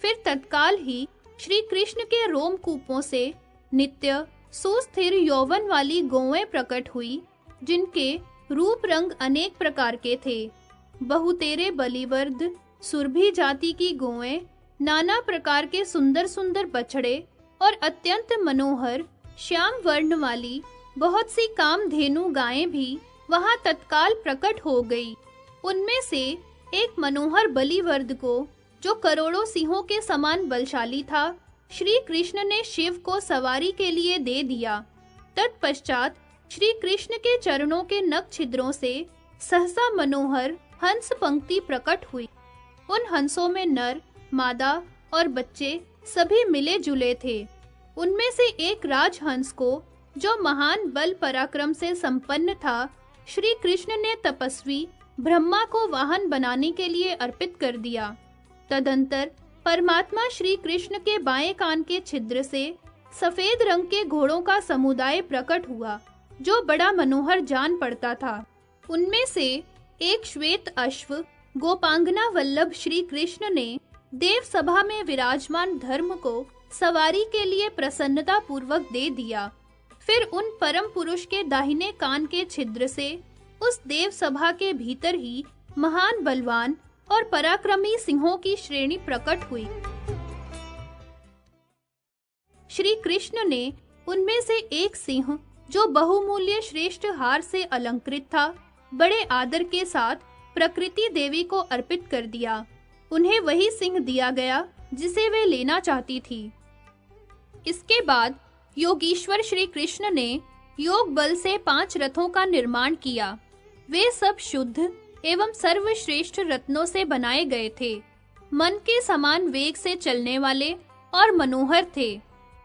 फिर तत्काल ही श्री कृष्ण के रोमकूपों से नित्य सुस्थिर यौवन वाली गौएं प्रकट हुई, जिनके रूप रंग अनेक प्रकार के थे। बहुतेरे बलिवर्द सुरभि जाति की गौएं, नाना प्रकार के सुंदर सुंदर बछड़े और अत्यंत मनोहर श्याम वर्ण वाली बहुत सी कामधेनु गायें भी वहां तत्काल प्रकट हो गई। उनमें से एक मनोहर बलिवर्द को, जो करोड़ों सिंहों के समान बलशाली था, श्री कृष्ण ने शिव को सवारी के लिए दे दिया। तत्पश्चात श्री कृष्ण के चरणों के नख छिद्रों से सहसा मनोहर हंस पंक्ति प्रकट हुई। उन हंसों में नर, मादा और बच्चे सभी मिले जुले थे। उनमें से एक राजहंस को, जो महान बल पराक्रम से संपन्न था, श्री कृष्ण ने तपस्वी ब्रह्मा को वाहन बनाने के लिए अर्पित कर दिया। तदंतर परमात्मा श्री कृष्ण के बाएं कान के छिद्र से सफेद रंग के घोड़ों का समुदाय प्रकट हुआ, जो बड़ा मनोहर जान पड़ता था। उनमें से एक श्वेत अश्व गोपांगना वल्लभ श्री कृष्ण ने देव सभा में विराजमान धर्म को सवारी के लिए प्रसन्नता पूर्वक दे दिया। फिर उन परम पुरुष के दाहिने कान के छिद्र से उस देव सभा के भीतर ही महान बलवान और पराक्रमी सिंहों की श्रेणी प्रकट हुई। श्री कृष्ण ने उनमें से एक सिंह, जो बहुमूल्य श्रेष्ठ हार से अलंकृत था, बड़े आदर के साथ प्रकृति देवी को अर्पित कर दिया। उन्हें वही सिंह दिया गया जिसे वे लेना चाहती थी। इसके बाद योगीश्वर श्री कृष्ण ने योग बल से 5 रथों का निर्माण किया। वे सब शुद्ध एवं सर्वश्रेष्ठ रत्नों से बनाए गए थे। मन के समान वेग से चलने वाले और मनोहर थे।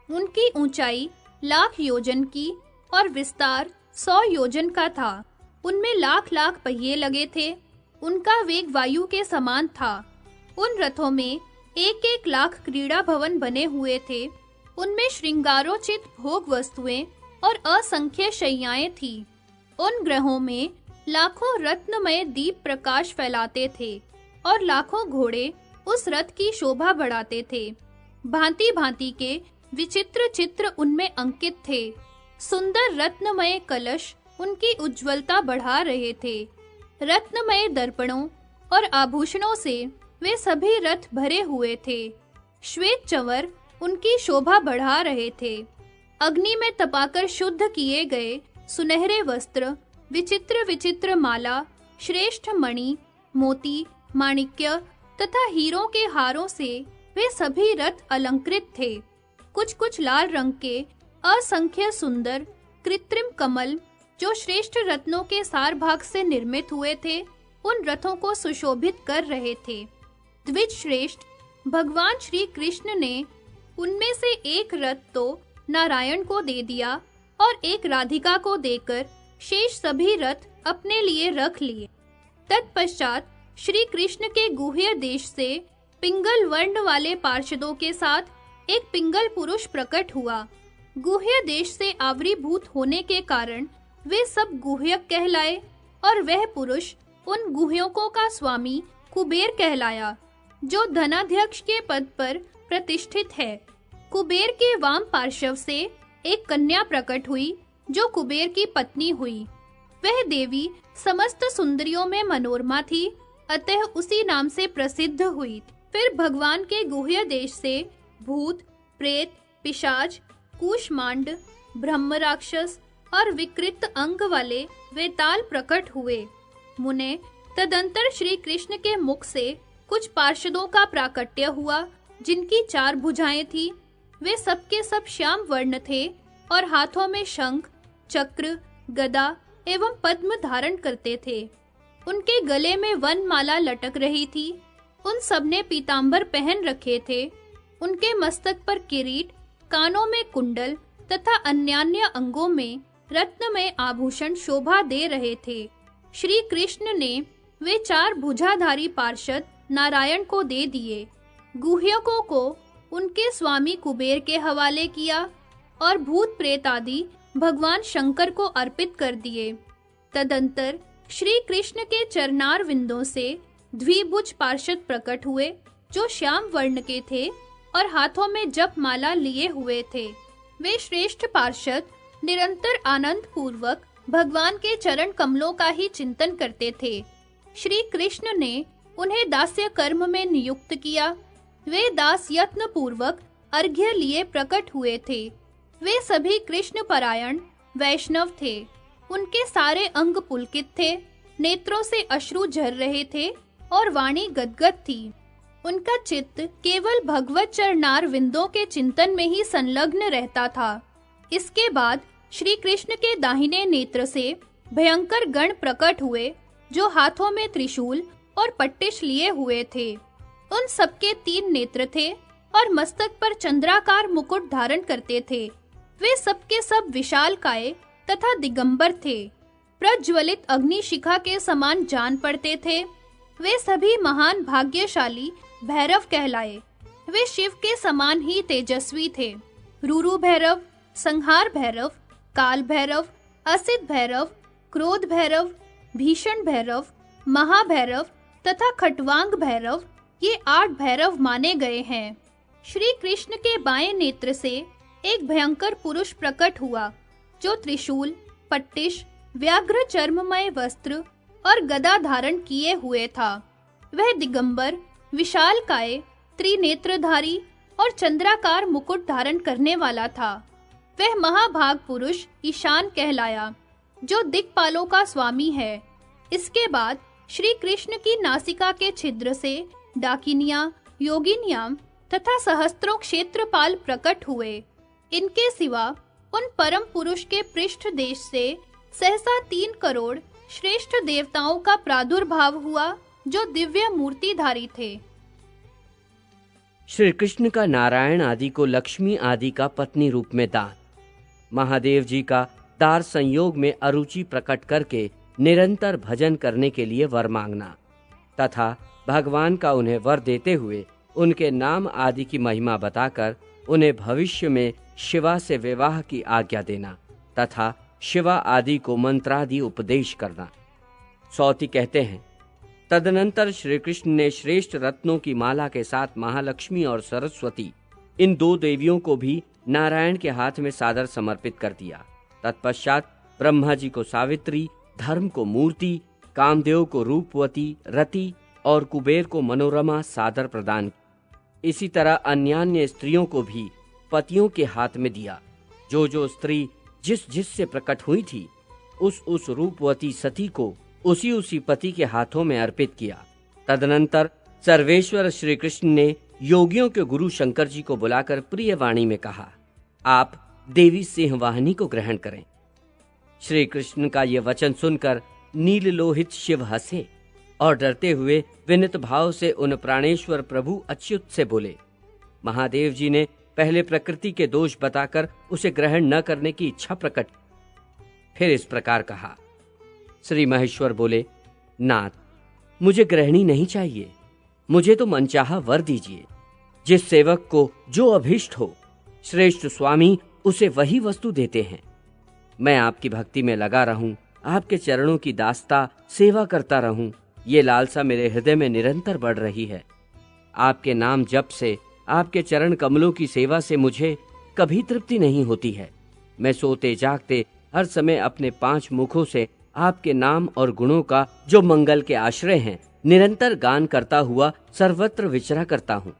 उनकी ऊंचाई 1,00,000 योजन की और विस्तार 100 योजन का था। उनमें लाख पहिए लगे थे। उनका वेग वायु के समान था। उन रथों में 1-1 लाख क्रीड़ा भवन बने हुए थे। उनमें श्रृंगारोचित भोग वस्तुएं और असंख्य शैयाएं थी। उन ग्रहों में लाखों रत्नमय दीप प्रकाश फैलाते थे और लाखों घोड़े उस रथ की शोभा बढ़ाते थे। भांति-भांति के विचित्र चित्र उनमें अंकित थे। सुंदर रत्नमय कलश उनकी उज्जवलता बढ़ा रहे थे। रत्नमय दर्पणों और आभूषणों से वे सभी रथ भरे हुए थे। श्वेत चंवर उनकी शोभा बढ़ा रहे थे। अग्नि में तपाकर शुद्ध किए गए सुनहरे वस्त्र, विचित्र विचित्र माला, श्रेष्ठ मणि, मोती, माणिक्य तथा हीरों के हारों से वे सभी रथ अलंकृत थे। कुछ लाल रंग के असंख्य सुंदर कृत्रिम कमल, जो श्रेष्ठ रत्नों के सार भाग से निर्मित हुए थे, उन रथों को सुशोभित कर रहे थे। द्विज श्रेष्ठ भगवान श्री कृष्ण ने उनमें से एक रथ तो नारायण को दे दिया और एक राधिका को देकर शेष सभी रथ अपने लिए रख लिए। तत्पश्चात श्री कृष्ण के गुह्य देश से पिंगल वर्ण वाले पार्षदों के साथ एक पिंगल पुरुष प्रकट हुआ। गुह्य देश से आवरीभूत होने के कारण वे सब गुह्यक कहलाए और वह पुरुष उन गुह्यकों का स्वामी कुबेर कहलाया, जो धनाध्यक्ष के पद पर प्रतिष्ठित है। कुबेर के वाम पार्श्व से एक कन्या प्रकट हुई, जो कुबेर की पत्नी हुई। वह देवी समस्त सुंदरियों में मनोरमा थी, अतः उसी नाम से प्रसिद्ध हुई। फिर भगवान के गुह्य देश से भूत, प्रेत, पिशाच, कूष्मांड, ब्रह्म राक्षस और विकृत अंग वाले वेताल प्रकट हुए। मुने, तदंतर श्री कृष्ण के मुख से कुछ पार्षदों का प्राकट्य हुआ, जिनकी 4 भुजाएं थी। वे सब के सब श्याम वर्ण थे और हाथों में शंख, चक्र, गदा एवं पद्म धारण करते थे। उनके गले में वनमाला लटक रही थी। उन सब ने पीतांबर पहन रखे थे। उनके मस्तक पर किरीट, कानों में कुंडल तथा अन्यान्य अंगों में रत्नमय आभूषण शोभा दे रहे थे। श्री कृष्ण ने वे 4 भुजाधारी पार्षद नारायण को दे दिए। गुह्यकों को उनके स्वामी कुबेर के हवाले किया और भूत प्रेत आदि भगवान शंकर को अर्पित कर दिए। तदंतर श्री कृष्ण के चरणार विंदों से द्विभुज पार्षद प्रकट हुए जो श्याम वर्ण के थे और हाथों में जप माला लिए हुए थे। वे श्रेष्ठ पार्षद निरंतर आनंद पूर्वक भगवान के चरण कमलों का ही चिंतन करते थे। श्री कृष्ण ने उन्हें दास्य कर्म में नियुक्त किया। वे दास यत्न पूर्वक अर्घ्य लिए प्रकट हुए थे। वे सभी कृष्ण परायण वैष्णव थे। उनके सारे अंग पुलकित थे, नेत्रों से अश्रु झर रहे थे और वाणी गदगद थी। उनका चित्त केवल भगवत चरणार विंदों के चिंतन में ही संलग्न रहता था। इसके बाद श्री कृष्ण के दाहिने नेत्र से भयंकर गण प्रकट हुए, जो हाथों में त्रिशूल और पट्टिश लिए हुए थे। उन सबके 3 नेत्र थे और मस्तक पर चंद्राकार मुकुट धारण करते थे। वे सबके सब विशालकाय तथा दिगंबर थे, प्रज्वलित अग्निशिखा के समान जान पड़ते थे। वे सभी महान भाग्यशाली भैरव कहलाए। वे शिव के समान ही तेजस्वी थे। रूरू भैरव, संहार भैरव, काल भैरव, असित भैरव, क्रोध भैरव, भीषण भैरव, महाभैरव तथा खटवांग भैरव, ये 8 भैरव माने गए हैं। श्री कृष्ण के बाएं नेत्र से एक भयंकर पुरुष प्रकट हुआ, जो त्रिशूल, पट्टिश, व्याघ्र चर्ममय वस्त्र और गदा धारण किए हुए था। वह दिगंबर, विशालकाय, त्रिनेत्रधारी और चंद्राकार मुकुट धारण करने वाला था। वह महाभाग पुरुष ईशान कहलाया, जो दिक्पालों का स्वामी है। इसके बाद श्री कृष्ण की नासिका के छिद्र से डाकिनियां, योगिनियां तथा सहस्त्रों क्षेत्रपाल प्रकट हुए। इनके सिवा उन परम पुरुष के पृष्ठ देश से सहसा 3 करोड़ श्रेष्ठ देवताओं का प्रादुर्भाव हुआ, जो दिव्य मूर्तिधारी थे। श्री कृष्ण का नारायण आदि को लक्ष्मी आदि का पत्नी रूप में दान, महादेव जी का दार संयोग में अरुचि प्रकट करके निरंतर भजन करने के लिए वर मांगना, तथा भगवान का उन्हें वर देते हुए उनके नाम आदि की महिमा बताकर उन्हें भविष्य में शिवा से विवाह की आज्ञा देना, तथा शिवा आदि को मंत्रादि उपदेश करना। सौती कहते हैं, तदनंतर श्री कृष्ण ने श्रेष्ठ रत्नों की माला के साथ महालक्ष्मी और सरस्वती, इन 2 देवियों को भी नारायण के हाथ में सादर समर्पित कर दिया। तत्पश्चात ब्रह्मा जी को सावित्री, धर्म को मूर्ति, कामदेव को रूपवती, रति और कुबेर को मनोरमा सादर प्रदान। इसी तरह अन्यान्य स्त्रियों को भी पतियों के हाथ में दिया। जो स्त्री जिस से प्रकट हुई थी, उस रूपवती सती को उसी पति के हाथों में अर्पित किया। तदनंतर सर्वेश्वर श्री कृष्ण ने योगियों के गुरु शंकर जी को बुलाकर प्रिय वाणी में कहा, आप देवी सिंहवाहिनी को ग्रहण करें। श्री कृष्ण का यह वचन सुनकर नील लोहित शिव हंसे और डरते हुए विनित भाव से उन प्राणेश्वर प्रभु अच्युत से बोले। महादेव जी ने पहले प्रकृति के दोष बताकर उसे ग्रहण न करने की इच्छा प्रकट, फिर इस प्रकार कहा। श्री महेश्वर बोले, नाथ, मुझे ग्रहणी नहीं चाहिए, मुझे तो मनचाहा वर दीजिए। जिस सेवक को जो अभीष्ट हो, श्रेष्ठ स्वामी उसे वही वस्तु देते हैं। मैं आपकी भक्ति में लगा रहूं, आपके चरणों की दास्ता सेवा करता रहूं, ये लालसा मेरे हृदय में निरंतर बढ़ रही है। आपके नाम जप से, आपके चरण कमलों की सेवा से मुझे कभी तृप्ति नहीं होती है। मैं सोते जागते हर समय अपने 5 मुखों से आपके नाम और गुणों का, जो मंगल के आश्रय हैं, निरंतर गान करता हुआ सर्वत्र विचरा करता हूँ।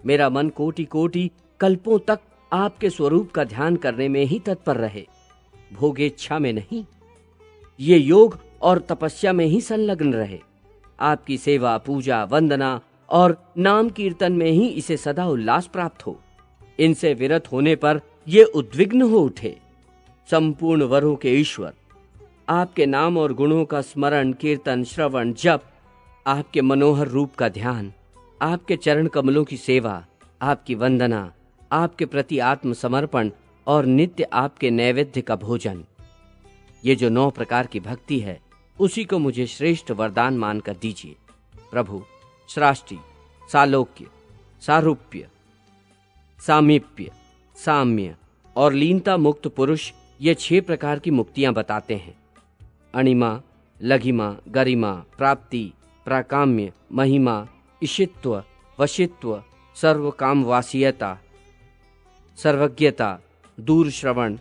मेरा मन कोटि कोटि कल्पों तक आपके स्वरूप का ध्यान करने में ही तत्पर रहे, भोगेच्छा में नहीं। ये योग और तपस्या में ही संलग्न रहे। आपकी सेवा, पूजा, वंदना और नाम कीर्तन में ही इसे सदा उल्लास प्राप्त हो। इनसे विरत होने पर ये उद्विग्न हो उठे। संपूर्ण वरों के ईश्वर, आपके नाम और गुणों का स्मरण, कीर्तन, श्रवण, जप, आपके मनोहर रूप का ध्यान, आपके चरण कमलों की सेवा, आपकी वंदना, आपके प्रति आत्मसमर्पण और नित्य आपके नैवेद्य का भोजन, ये जो 9 प्रकार की भक्ति है, उसी को मुझे श्रेष्ठ वरदान मानकर दीजिए। प्रभु, श्राष्टि, सालोक्य, सारूप्य, सामीप्य, साम्य और लीनता मुक्त पुरुष, ये 6 प्रकार की मुक्तियां बताते हैं। अणिमा, लघिमा, गरिमा, प्राप्ति, प्राकाम्य, महिमा, इशित्व, वशित्व, सर्वकामवासीयता, सर्वज्ञता, दूर श्रवण,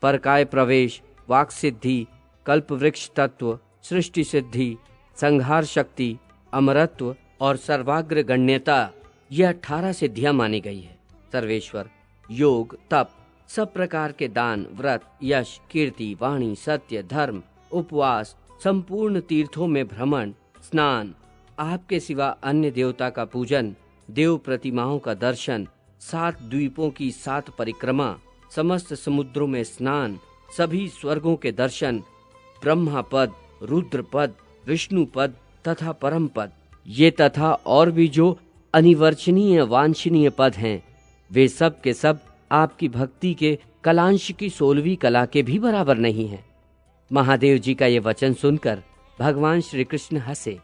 परकाय प्रवेश, वाक सिद्धि, कल्पवृक्ष तत्व, सृष्टि सिद्धि, संहार शक्ति, अमरत्व और सर्वाग्र गण्यता, ये 18 सिद्धियां मानी गई है। सर्वेश्वर योग, तप, सब प्रकार के दान, व्रत, यश, कीर्ति, वाणी, सत्य, धर्म, उपवास, संपूर्ण तीर्थों में भ्रमण, स्नान, आपके सिवा अन्य देवता का पूजन, देव प्रतिमाओं का दर्शन, 7 द्वीपों की 7 परिक्रमा, समस्त समुद्रों में स्नान, सभी स्वर्गों के दर्शन, ब्रह्मा पद, रुद्र पद, विष्णु पद तथा परम पद, ये तथा और भी जो अनिवर्चनीय वांछनीय पद हैं, वे सब के सब आपकी भक्ति के कलांश की 16वीं कला के भी बराबर नहीं हैं। महादेव जी का ये वचन सुनकर भगवान श्री कृष्ण हंसे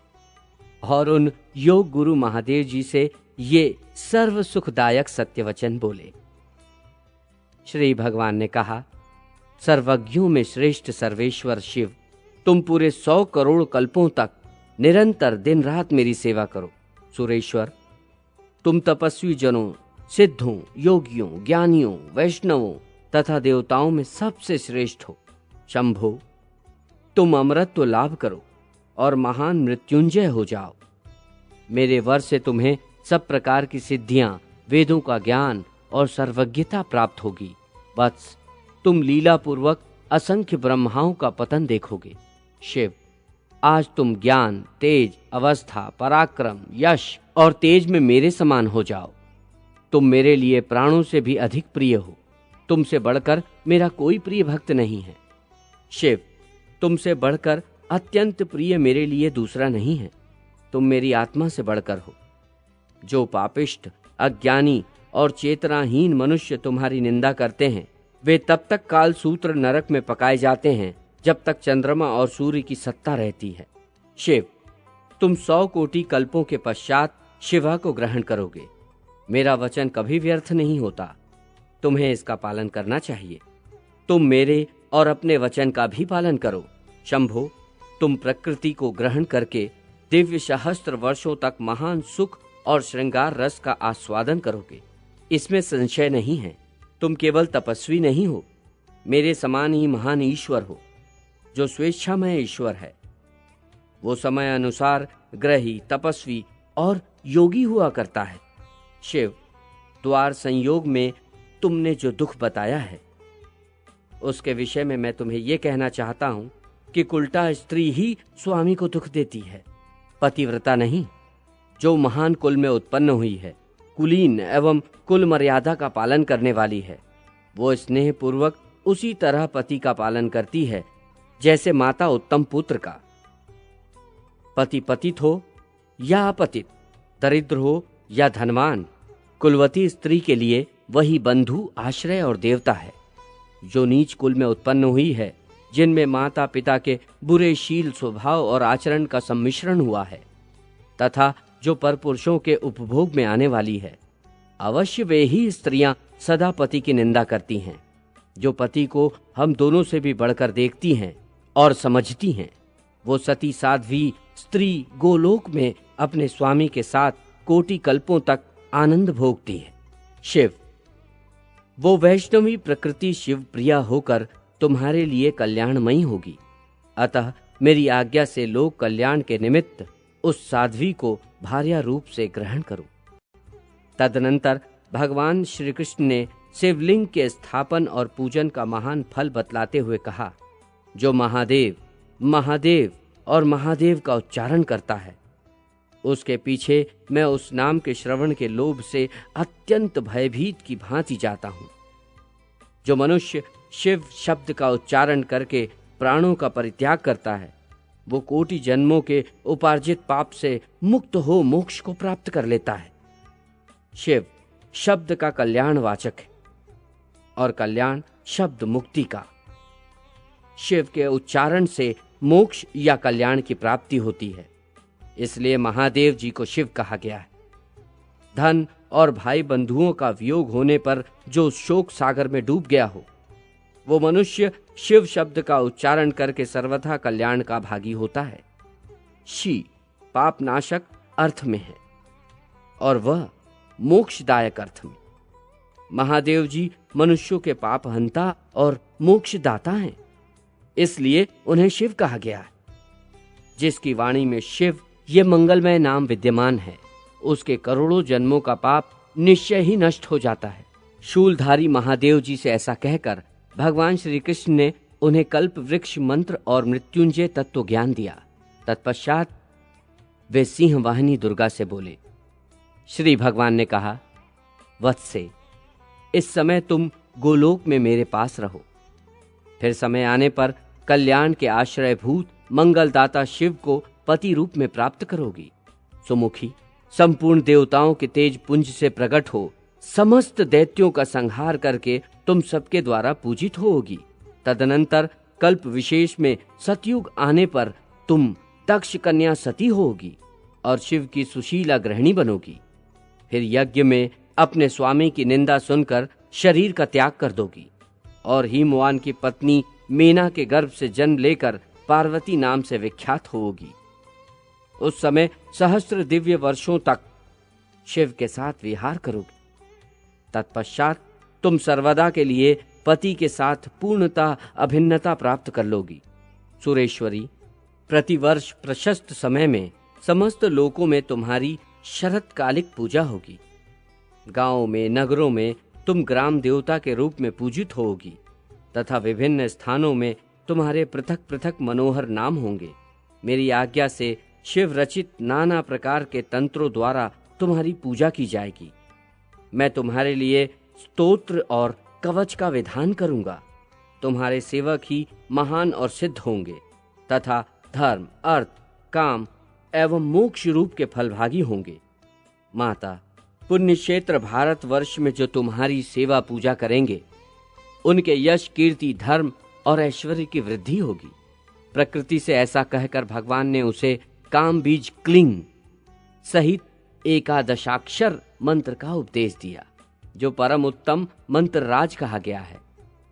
और उन योग गुरु महादेव जी से ये सर्व सुखदायक सत्य वचन बोले। श्री भगवान ने कहा, सर्वज्ञों में श्रेष्ठ सर्वेश्वर शिव, तुम पूरे 100 करोड़ कल्पों तक निरंतर दिन रात मेरी सेवा करो। सुरेश्वर, तुम तपस्वी जनों, सिद्धों, योगियों, ज्ञानियों, वैष्णवों तथा देवताओं में सबसे श्रेष्ठ हो। शंभो, तुम अमरत्व लाभ करो और महान मृत्युंजय हो जाओ। मेरे वर से तुम्हें सब प्रकार की सिद्धियां, वेदों का ज्ञान और सर्वज्ञता प्राप्त होगी। वत्स, तुम लीला पूर्वक असंख्य ब्रह्माओं का पतन देखोगे। शिव, आज तुम ज्ञान, तेज, अवस्था, पराक्रम, यश और तेज में मेरे समान हो जाओ। तुम मेरे लिए प्राणों से भी अधिक प्रिय हो। तुमसे बढ़कर मेरा कोई प्रिय भक्त नहीं है। शिव, तुमसे बढ़कर अत्यंत प्रिय मेरे लिए दूसरा नहीं है। तुम मेरी आत्मा से बढ़कर हो। जो पापिष्ट, अज्ञानी और चेतनाहीन मनुष्य तुम्हारी निंदा करते हैं, वे तब तक कालसूत्र नरक में पकाए जाते हैं जब तक चंद्रमा और सूर्य की सत्ता रहती है। शिव, तुम 100 कोटि कल्पों के पश्चात शिवा को ग्रहण करोगे। मेरा वचन कभी व्यर्थ नहीं होता। तुम्हें इसका पालन करना चाहिए। तुम मेरे और अपने वचन का भी पालन करो। शंभो, तुम प्रकृति को ग्रहण करके दिव्य सहस्त्र वर्षों तक महान सुख और श्रृंगार रस का आस्वादन करोगे। इसमें संशय नहीं है। तुम केवल तपस्वी नहीं हो, मेरे समान ही महान ईश्वर हो, जो स्वेच्छामय ईश्वर है। वो समय अनुसार ग्रही, तपस्वी और योगी हुआ करता है। शिव, द्वार संयोग में तुमने जो दुख बताया है, उसके विषय में मैं तुम्हें यह कहना चाहता हूं कि उल्टा स्त्री ही स्वामी को दुख देती है, पतिव्रता नहीं। जो महान कुल में उत्पन्न हुई है, कुलीन एवं कुल मर्यादा का पालन करने वाली है, वो स्नेह पूर्वक उसी तरह पति का पालन करती है जैसे माता उत्तम पुत्र का। पति पतित हो या अपतित, दरिद्र हो या धनवान, कुलवती स्त्री के लिए वही बंधु, आश्रय और देवता है। जो नीच कुल में उत्पन्न हुई है, जिनमें माता पिता के बुरे शील, स्वभाव और आचरण का सम्मिश्रण हुआ है, तथा जो परपुरुषों के उपभोग में आने वाली है, अवश्य वे ही स्त्रियां सदा पति की निंदा करती हैं। जो पति को हम दोनों से भी बढ़कर देखती हैं और समझती हैं, वो सती साध्वी स्त्री गोलोक में अपने स्वामी के साथ कोटि कल्पों तक आनंद भोगती है। शिव, वो वैष्णवी प्रकृति शिव प्रिया होकर तुम्हारे लिए कल्याणमयी होगी। अतः मेरी आज्ञा से लोक कल्याण के निमित्त उस साध्वी को भार्या रूप से ग्रहण करो। तदनंतर भगवान श्री कृष्ण ने शिवलिंग के स्थापन और पूजन का महान फल बतलाते हुए कहा, जो महादेव, महादेव और महादेव का उच्चारण करता है, उसके पीछे मैं उस नाम के श्रवण के लोभ से अत्यंत भयभीत की भांति जाता हूं। जो मनुष्य शिव शब्द का उच्चारण करके प्राणों का परित्याग करता है, वो कोटि जन्मों के उपार्जित पाप से मुक्त हो मोक्ष को प्राप्त कर लेता है। शिव शब्द का कल्याण वाचक है और कल्याण शब्द मुक्ति का। शिव के उच्चारण से मोक्ष या कल्याण की प्राप्ति होती है, इसलिए महादेव जी को शिव कहा गया है। धन और भाई बंधुओं का वियोग होने पर जो शोक सागर में डूब गया हो, वो मनुष्य शिव शब्द का उच्चारण करके सर्वथा कल्याण का भागी होता है। शी पाप नाशक अर्थ में है। और वह मोक्षदायक अर्थ में। महादेव जी मनुष्यों के पाप हंता और मोक्षदाता हैं, इसलिए उन्हें शिव कहा गया है। जिसकी वाणी में शिव ये मंगलमय नाम विद्यमान है, उसके करोड़ों जन्मों का पाप निश्चय ही नष्ट हो जाता है। शूलधारी महादेव जी से ऐसा कहकर भगवान श्री कृष्ण ने उन्हें कल्प वृक्ष मंत्र और मृत्युंजय तत्व ज्ञान दिया। तत्पश्चात वे सिंह वाहिनी दुर्गा से बोले। श्री भगवान ने कहा, वत्से, इस समय तुम गोलोक में मेरे पास रहो। फिर समय आने पर कल्याण के आश्रयभूत मंगलदाता शिव को पति रूप में प्राप्त करोगी। सुमुखी, संपूर्ण देवताओं के तेज पुंज से प्रकट हो समस्त दैत्यों का संहार करके तुम सबके द्वारा पूजित होगी। तदनंतर कल्प विशेष में सतयुग आने पर तुम दक्ष कन्या सती होगी और शिव की सुशीला गृहिणी बनोगी। फिर यज्ञ में अपने स्वामी की निंदा सुनकर शरीर का त्याग कर दोगी और हिमवान की पत्नी मेना के गर्भ से जन्म लेकर पार्वती नाम से विख्यात होगी। उस समय सहस्त्र दिव्य वर्षों तक शिव के साथ विहार करोगी। तत्पश्चात तुम सर्वदा के लिए पति के साथ पूर्णतः अभिन्नता प्राप्त कर लोगी। सुरेश्वरी, प्रतिवर्ष प्रशस्त समय में समस्त लोकों में तुम्हारी शरतकालिक पूजा होगी। गांवों में, नगरों में तुम ग्राम देवता के रूप में पूजित होगी तथा विभिन्न स्थानों में तुम्हारे पृथक पृथक मनोहर नाम होंगे। मेरी आज्ञा से शिव रचित नाना प्रकार के तंत्रों द्वारा तुम्हारी पूजा की जाएगी। मैं तुम्हारे लिए स्तोत्र और कवच का विधान करूंगा। तुम्हारे सेवक ही महान और सिद्ध होंगे तथा धर्म, अर्थ, काम एवं मोक्ष रूप के फलभागी होंगे। माता, पुण्य क्षेत्र भारतवर्ष में जो तुम्हारी सेवा पूजा करेंगे, उनके यश, कीर्ति, धर्म और ऐश्वर्य की वृद्धि होगी। प्रकृति से ऐसा कहकर भगवान ने उसे काम बीज क्लिंग सहित एकादशाक्षर मंत्र का उपदेश दिया, जो परम उत्तम मंत्र राज कहा गया है।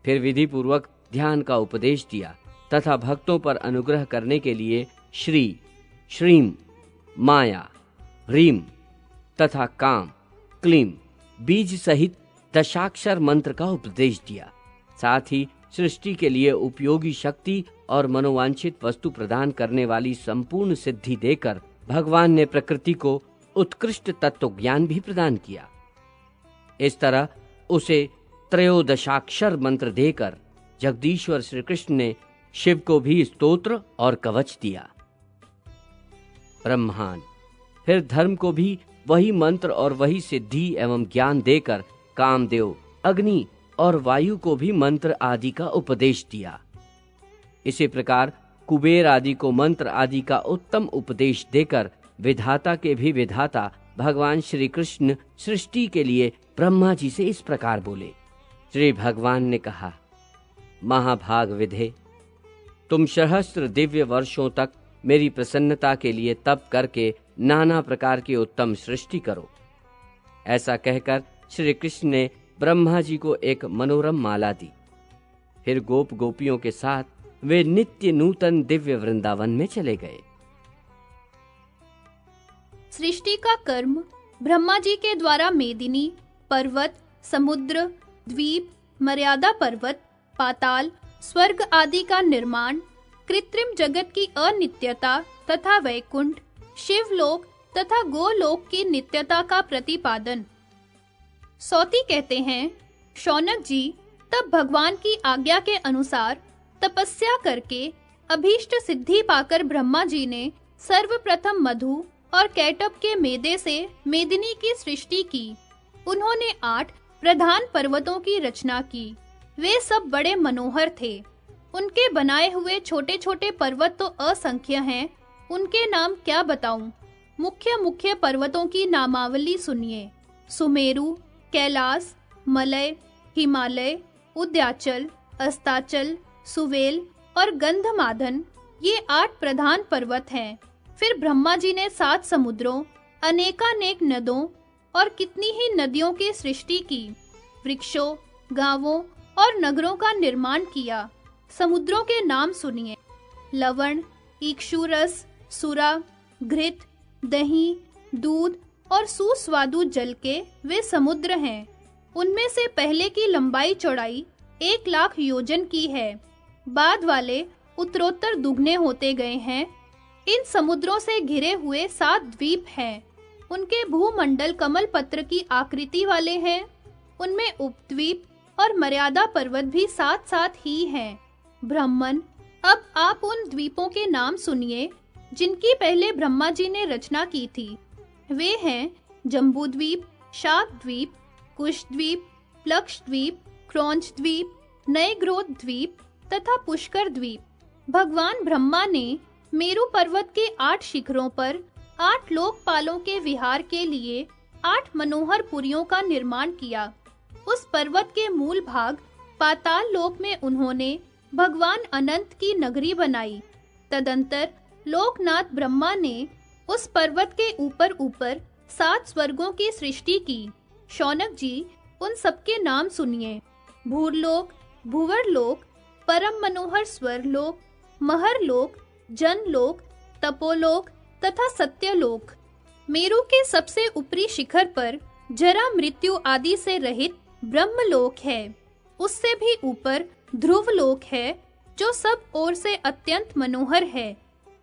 फिर विधि पूर्वक ध्यान का उपदेश दिया तथा भक्तों पर अनुग्रह करने के लिए श्री, श्रीम, माया, ह्रीम तथा काम, क्लीम बीज सहित दशाक्षर मंत्र का उपदेश दिया। साथ ही सृष्टि के लिए उपयोगी शक्ति और मनोवांछित वस्तु प्रदान करने वाली संपूर्ण सिद्धि देकर भगवान ने प्रकृति को उत्कृष्ट तत्व ज्ञान भी प्रदान किया। इस तरह उसे त्रयोदशाक्षर मंत्र देकर जगदीश्वर श्री कृष्ण ने शिव को भी स्तोत्र और कवच दिया। ब्रह्मांड फिर धर्म को भी वही मंत्र और वही सिद्धि एवं ज्ञान देकर कामदेव, अग्नि और वायु को भी मंत्र आदि का उपदेश दिया। इसी प्रकार कुबेर आदि को मंत्र आदि का उत्तम उपदेश देकर विधाता के भी विधाता भगवान श्री कृष्ण सृष्टि के लिए ब्रह्मा जी से इस प्रकार बोले। श्री भगवान ने कहा, महाभाग विधे, तुम सहस्त्र दिव्य वर्षों तक मेरी प्रसन्नता के लिए तप करके नाना प्रकार की उत्तम सृष्टि करो। ऐसा कहकर श्री कृष्ण ने ब्रह्मा जी को एक मनोरम माला दी। फिर गोप गोपियों के साथ वे नित्य नूतन दिव्य वृंदावन में चले गए। सृष्टि का कर्म ब्रह्मा जी के द्वारा मेदिनी, पर्वत, समुद्र, द्वीप, मर्यादा पर्वत, पाताल, स्वर्ग आदि का निर्माण, कृत्रिम जगत की अनित्यता तथा वैकुंठ, शिवलोक तथा गोलोक की नित्यता का प्रतिपादन। सौती कहते हैं, शौनक जी तब भगवान की आज्ञा के अनुसार तपस्या करके अभीष्ट सिद्धि पाकर ब्रह्मा जी ने सर्वप्रथम मधु और कैटब के मेदे से मेदिनी की सृष्टि की। उन्होंने 8 प्रधान पर्वतों की रचना की। वे सब बड़े मनोहर थे। उनके बनाए हुए छोटे छोटे पर्वत तो असंख्य हैं, उनके नाम क्या बताऊं। मुख्य मुख्य पर्वतों की नामावली सुनिए। सुमेरु, कैलाश, मलय, हिमालय, उद्याचल, अस्ताचल, सुवेल और गंधमादन, ये 8 प्रधान पर्वत हैं। फिर ब्रह्मा जी ने 7 समुद्रों, अनेकानेक नदों और कितनी ही नदियों की सृष्टि की। वृक्षों, गांवों और नगरों का निर्माण किया। समुद्रों के नाम सुनिए। लवण, इक्षुरस, सुरा, घृत, दही, दूध और सुस्वादु जल के वे समुद्र हैं। उनमें से पहले की लंबाई चौड़ाई 1,00,000 योजन की है। बाद वाले उत्तरोत्तर दुगने होते गए हैं। इन समुद्रों से घिरे हुए 7 द्वीप हैं। उनके भूमंडल कमल पत्र की आकृति वाले हैं। उनमें उपद्वीप और मर्यादा पर्वत भी साथ-साथ ही हैं। ब्राह्मण, अब आप उन द्वीपों के नाम सुनिए जिनकी पहले ब्रह्मा जी ने रचना की थी। वे हैं जम्बूद्वीप, शाकद्वीप, कुशद्वीप, लक्षद्वीप, क्रौंचद्वीप, नयग्रोध द्वीप तथा पुष्कर द्वीप। भगवान ब्रह्मा ने मेरु पर्वत के 8 शिखरों पर 8 लोकपालों के विहार के लिए 8 मनोहर पुरियों का निर्माण किया। उस पर्वत के मूल भाग पाताल लोक में उन्होंने भगवान अनंत की नगरी बनाई। तदंतर लोकनाथ ब्रह्मा ने उस पर्वत के ऊपर 7 स्वर्गों की सृष्टि की। शौनक जी, उन सबके नाम सुनिए। भूरलोक, भुवरलोक, परम मनोहर स्वरलोक, महरलोक, जनलोक, तपोलोक तथा सत्यलोक। मेरु के सबसे ऊपरी शिखर पर जरा मृत्यु आदि से रहित ब्रह्मलोक है। उससे भी ऊपर ध्रुवलोक है जो सब ओर से अत्यंत मनोहर है।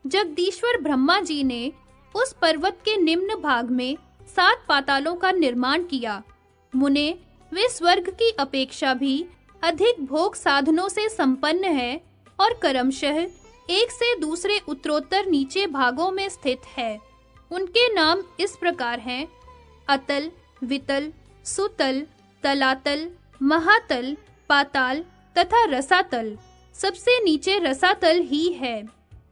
जगदीश्वर ब्रह्मा जी ने उस पर्वत के निम्न भाग में 7 पातालों का निर्माण किया। मुने, वे स्वर्ग की अपेक्षा भी अधिक भोग साधनों से संपन्न है और क्रमशः एक से दूसरे उत्तरोत्तर नीचे भागों में स्थित है। उनके नाम इस प्रकार हैं: अतल, वितल, सुतल, तलातल, महातल, पाताल तथा रसातल। सबसे नीचे रसातल ही है।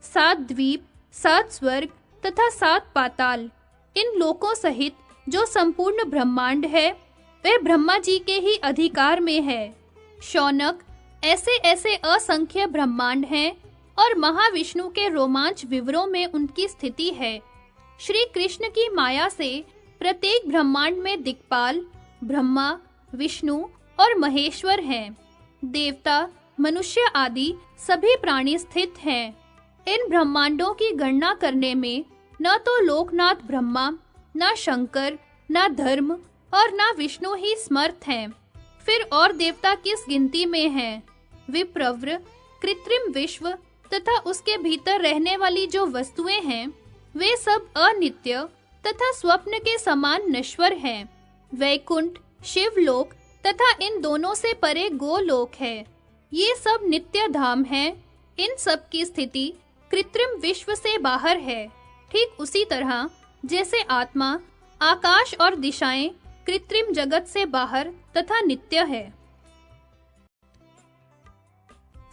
7 द्वीप, 7 स्वर्ग तथा 7 पाताल, इन लोकों सहित जो संपूर्ण ब्रह्मांड है वह ब्रह्मा जी के ही अधिकार में है। शौनक, ऐसे ऐसे असंख्य ब्रह्मांड हैं और महाविष्णु के रोमांच विवरों में उनकी स्थिति है। श्री कृष्ण की माया से प्रत्येक ब्रह्मांड में दिक्पाल, ब्रह्मा, विष्णु और महेश्वर हैं। देवता, मनुष्य आदि सभी प्राणी स्थित हैं। इन ब्रह्मांडों की गणना करने में न तो लोकनाथ ब्रह्मा, न शंकर, न धर्म और न विष्णु ही समर्थ हैं। फिर और देवता किस गिनती में हैं? विप्रव्र, कृत्रिम विश्व तथा उसके भीतर रहने वाली जो वस्तुएं हैं वे सब अनित्य तथा स्वप्न के समान नश्वर हैं। वैकुंठ, शिवलोक तथा इन दोनों से परे गोलोक है। ये सब नित्य धाम हैं। इन सब की स्थिति कृत्रिम विश्व से बाहर है। ठीक उसी तरह जैसे आत्मा, आकाश और दिशाएं कृत्रिम जगत से बाहर तथा नित्य है।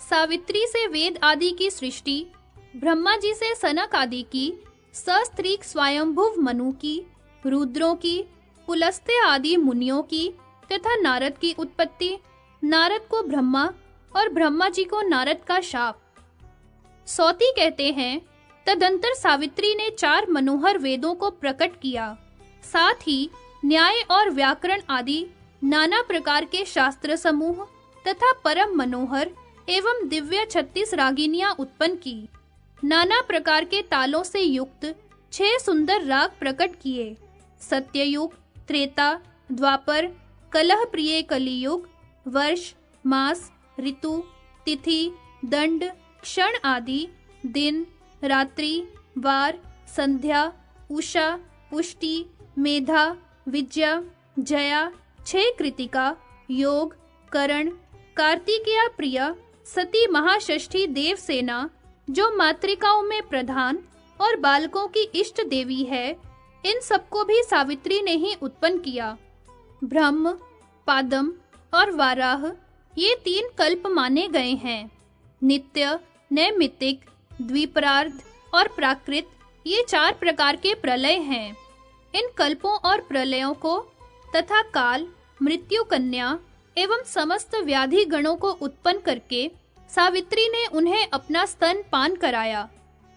सावित्री से वेद आदि की सृष्टि, ब्रह्मा जी से सनक आदि की, सस्त्रीक स्वयंभुव मनु की, रुद्रों की, पुलस्त्य आदि मुनियों की तथा नारद की उत्पत्ति, नारद को ब्रह्मा और ब्रह्मा जी को नारद का शाप। सौती कहते हैं, तदंतर सावित्री ने 4 मनोहर वेदों को प्रकट किया। साथ ही न्याय और व्याकरण आदि नाना प्रकार के शास्त्र समूह तथा परम मनोहर एवं दिव्य 36 रागिनियां उत्पन्न की। नाना प्रकार के तालों से युक्त 6 सुंदर राग प्रकट किए। सत्ययुग, त्रेता, द्वापर, कलह प्रिय कलियुग, वर्ष, मास, ऋतु, तिथि, दंड, क्षण आदि, दिन, रात्रि, वार, संध्या, उषा, पुष्टि, मेधा, विद्या, जया, 6 कृतिका, योग, करण, कार्तिकेया प्रिया, सती महाषष्ठी देवसेना जो मातृकाओं में प्रधान और बालकों की इष्ट देवी है, इन सबको भी सावित्री ने ही उत्पन्न किया। ब्रह्म, पादम और वाराह ये 3 कल्प माने गए हैं। नित्य, नैमित्तिक, द्विपरार्ध और प्राकृत ये 4 प्रकार के प्रलय हैं। इन कल्पों और प्रलयों को तथा काल, मृत्यु कन्या एवं समस्त व्याधि गणों को उत्पन्न करके सावित्री ने उन्हें अपना स्तन पान कराया।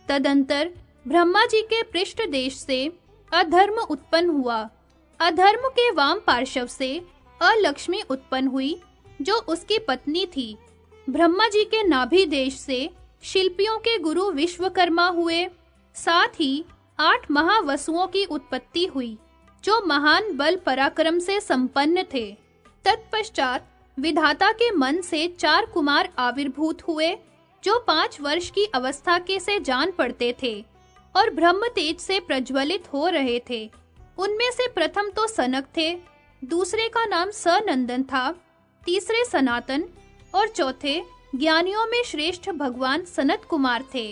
तदंतर ब्रह्मा जी के पृष्ठ देश से अधर्म उत्पन्न हुआ। अधर्म के वाम पार्श्व से अलक्ष्मी उत्पन्न हुई जो उसकी पत्नी थी। ब्रह्मा जी के नाभि देश से शिल्पियों के गुरु विश्वकर्मा हुए। साथ ही 8 महावसुओं की उत्पत्ति हुई। जो महान बल पराक्रम से संपन्न थे। तत्पश्चात विधाता के मन से 4 कुमार आविर्भूत हुए, जो 5 वर्ष की अवस्था के से जान पड़ते थे और ब्रह्म तेज से प्रज्वलित हो रहे थे। उनमें से प्रथम तो सनक थे, दूसरे का नाम सनंदन था, तीसरे सनातन और चौथे ज्ञानियों में श्रेष्ठ भगवान सनत कुमार थे।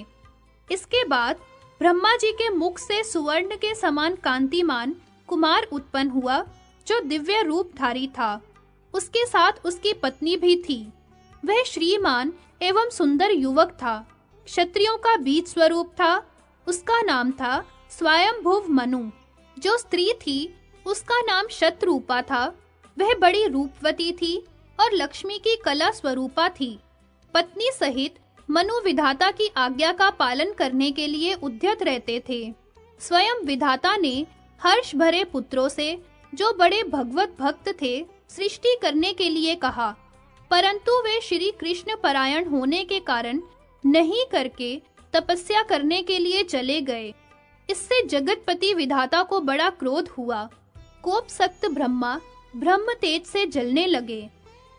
इसके बाद ब्रह्मा जी के मुख से सुवर्ण के समान कांतिमान कुमार उत्पन्न हुआ, जो दिव्य रूपधारी था। उसके साथ उसकी पत्नी भी थी। वह श्रीमान एवं सुंदर युवक था, क्षत्रियों का बीज स्वरूप था। उसका नाम था स्वयंभुव मनु। जो स्त्री थी उसका नाम शतरूपा था। वह बड़ी रूपवती थी और लक्ष्मी की कला स्वरूपा थी। पत्नी सहित मनु विधाता की आज्ञा का पालन करने के लिए उद्यत रहते थे। स्वयं विधाता ने हर्ष भरे पुत्रों से, जो बड़े भगवत भक्त थे, सृष्टि करने के लिए कहा, परंतु वे श्री कृष्ण परायण होने के कारण नहीं करके तपस्या करने के लिए चले गए। इससे जगतपति विधाता को बड़ा क्रोध हुआ। कोप सक्त ब्रह्मा ब्रह्म तेज से जलने लगे।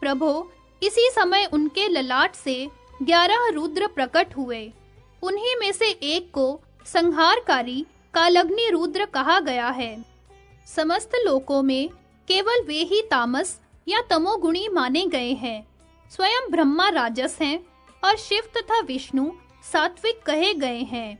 प्रभो, इसी समय उनके ललाट से 11 रुद्र प्रकट हुए। उन्हीं में से एक को संहारकारी कालग्नि रुद्र कहा गया है। समस्त लोकों में केवल वे ही तामस या तमोगुणी माने गए हैं। स्वयं ब्रह्मा राजस हैं और शिव तथा विष्णु सात्विक कहे गए हैं।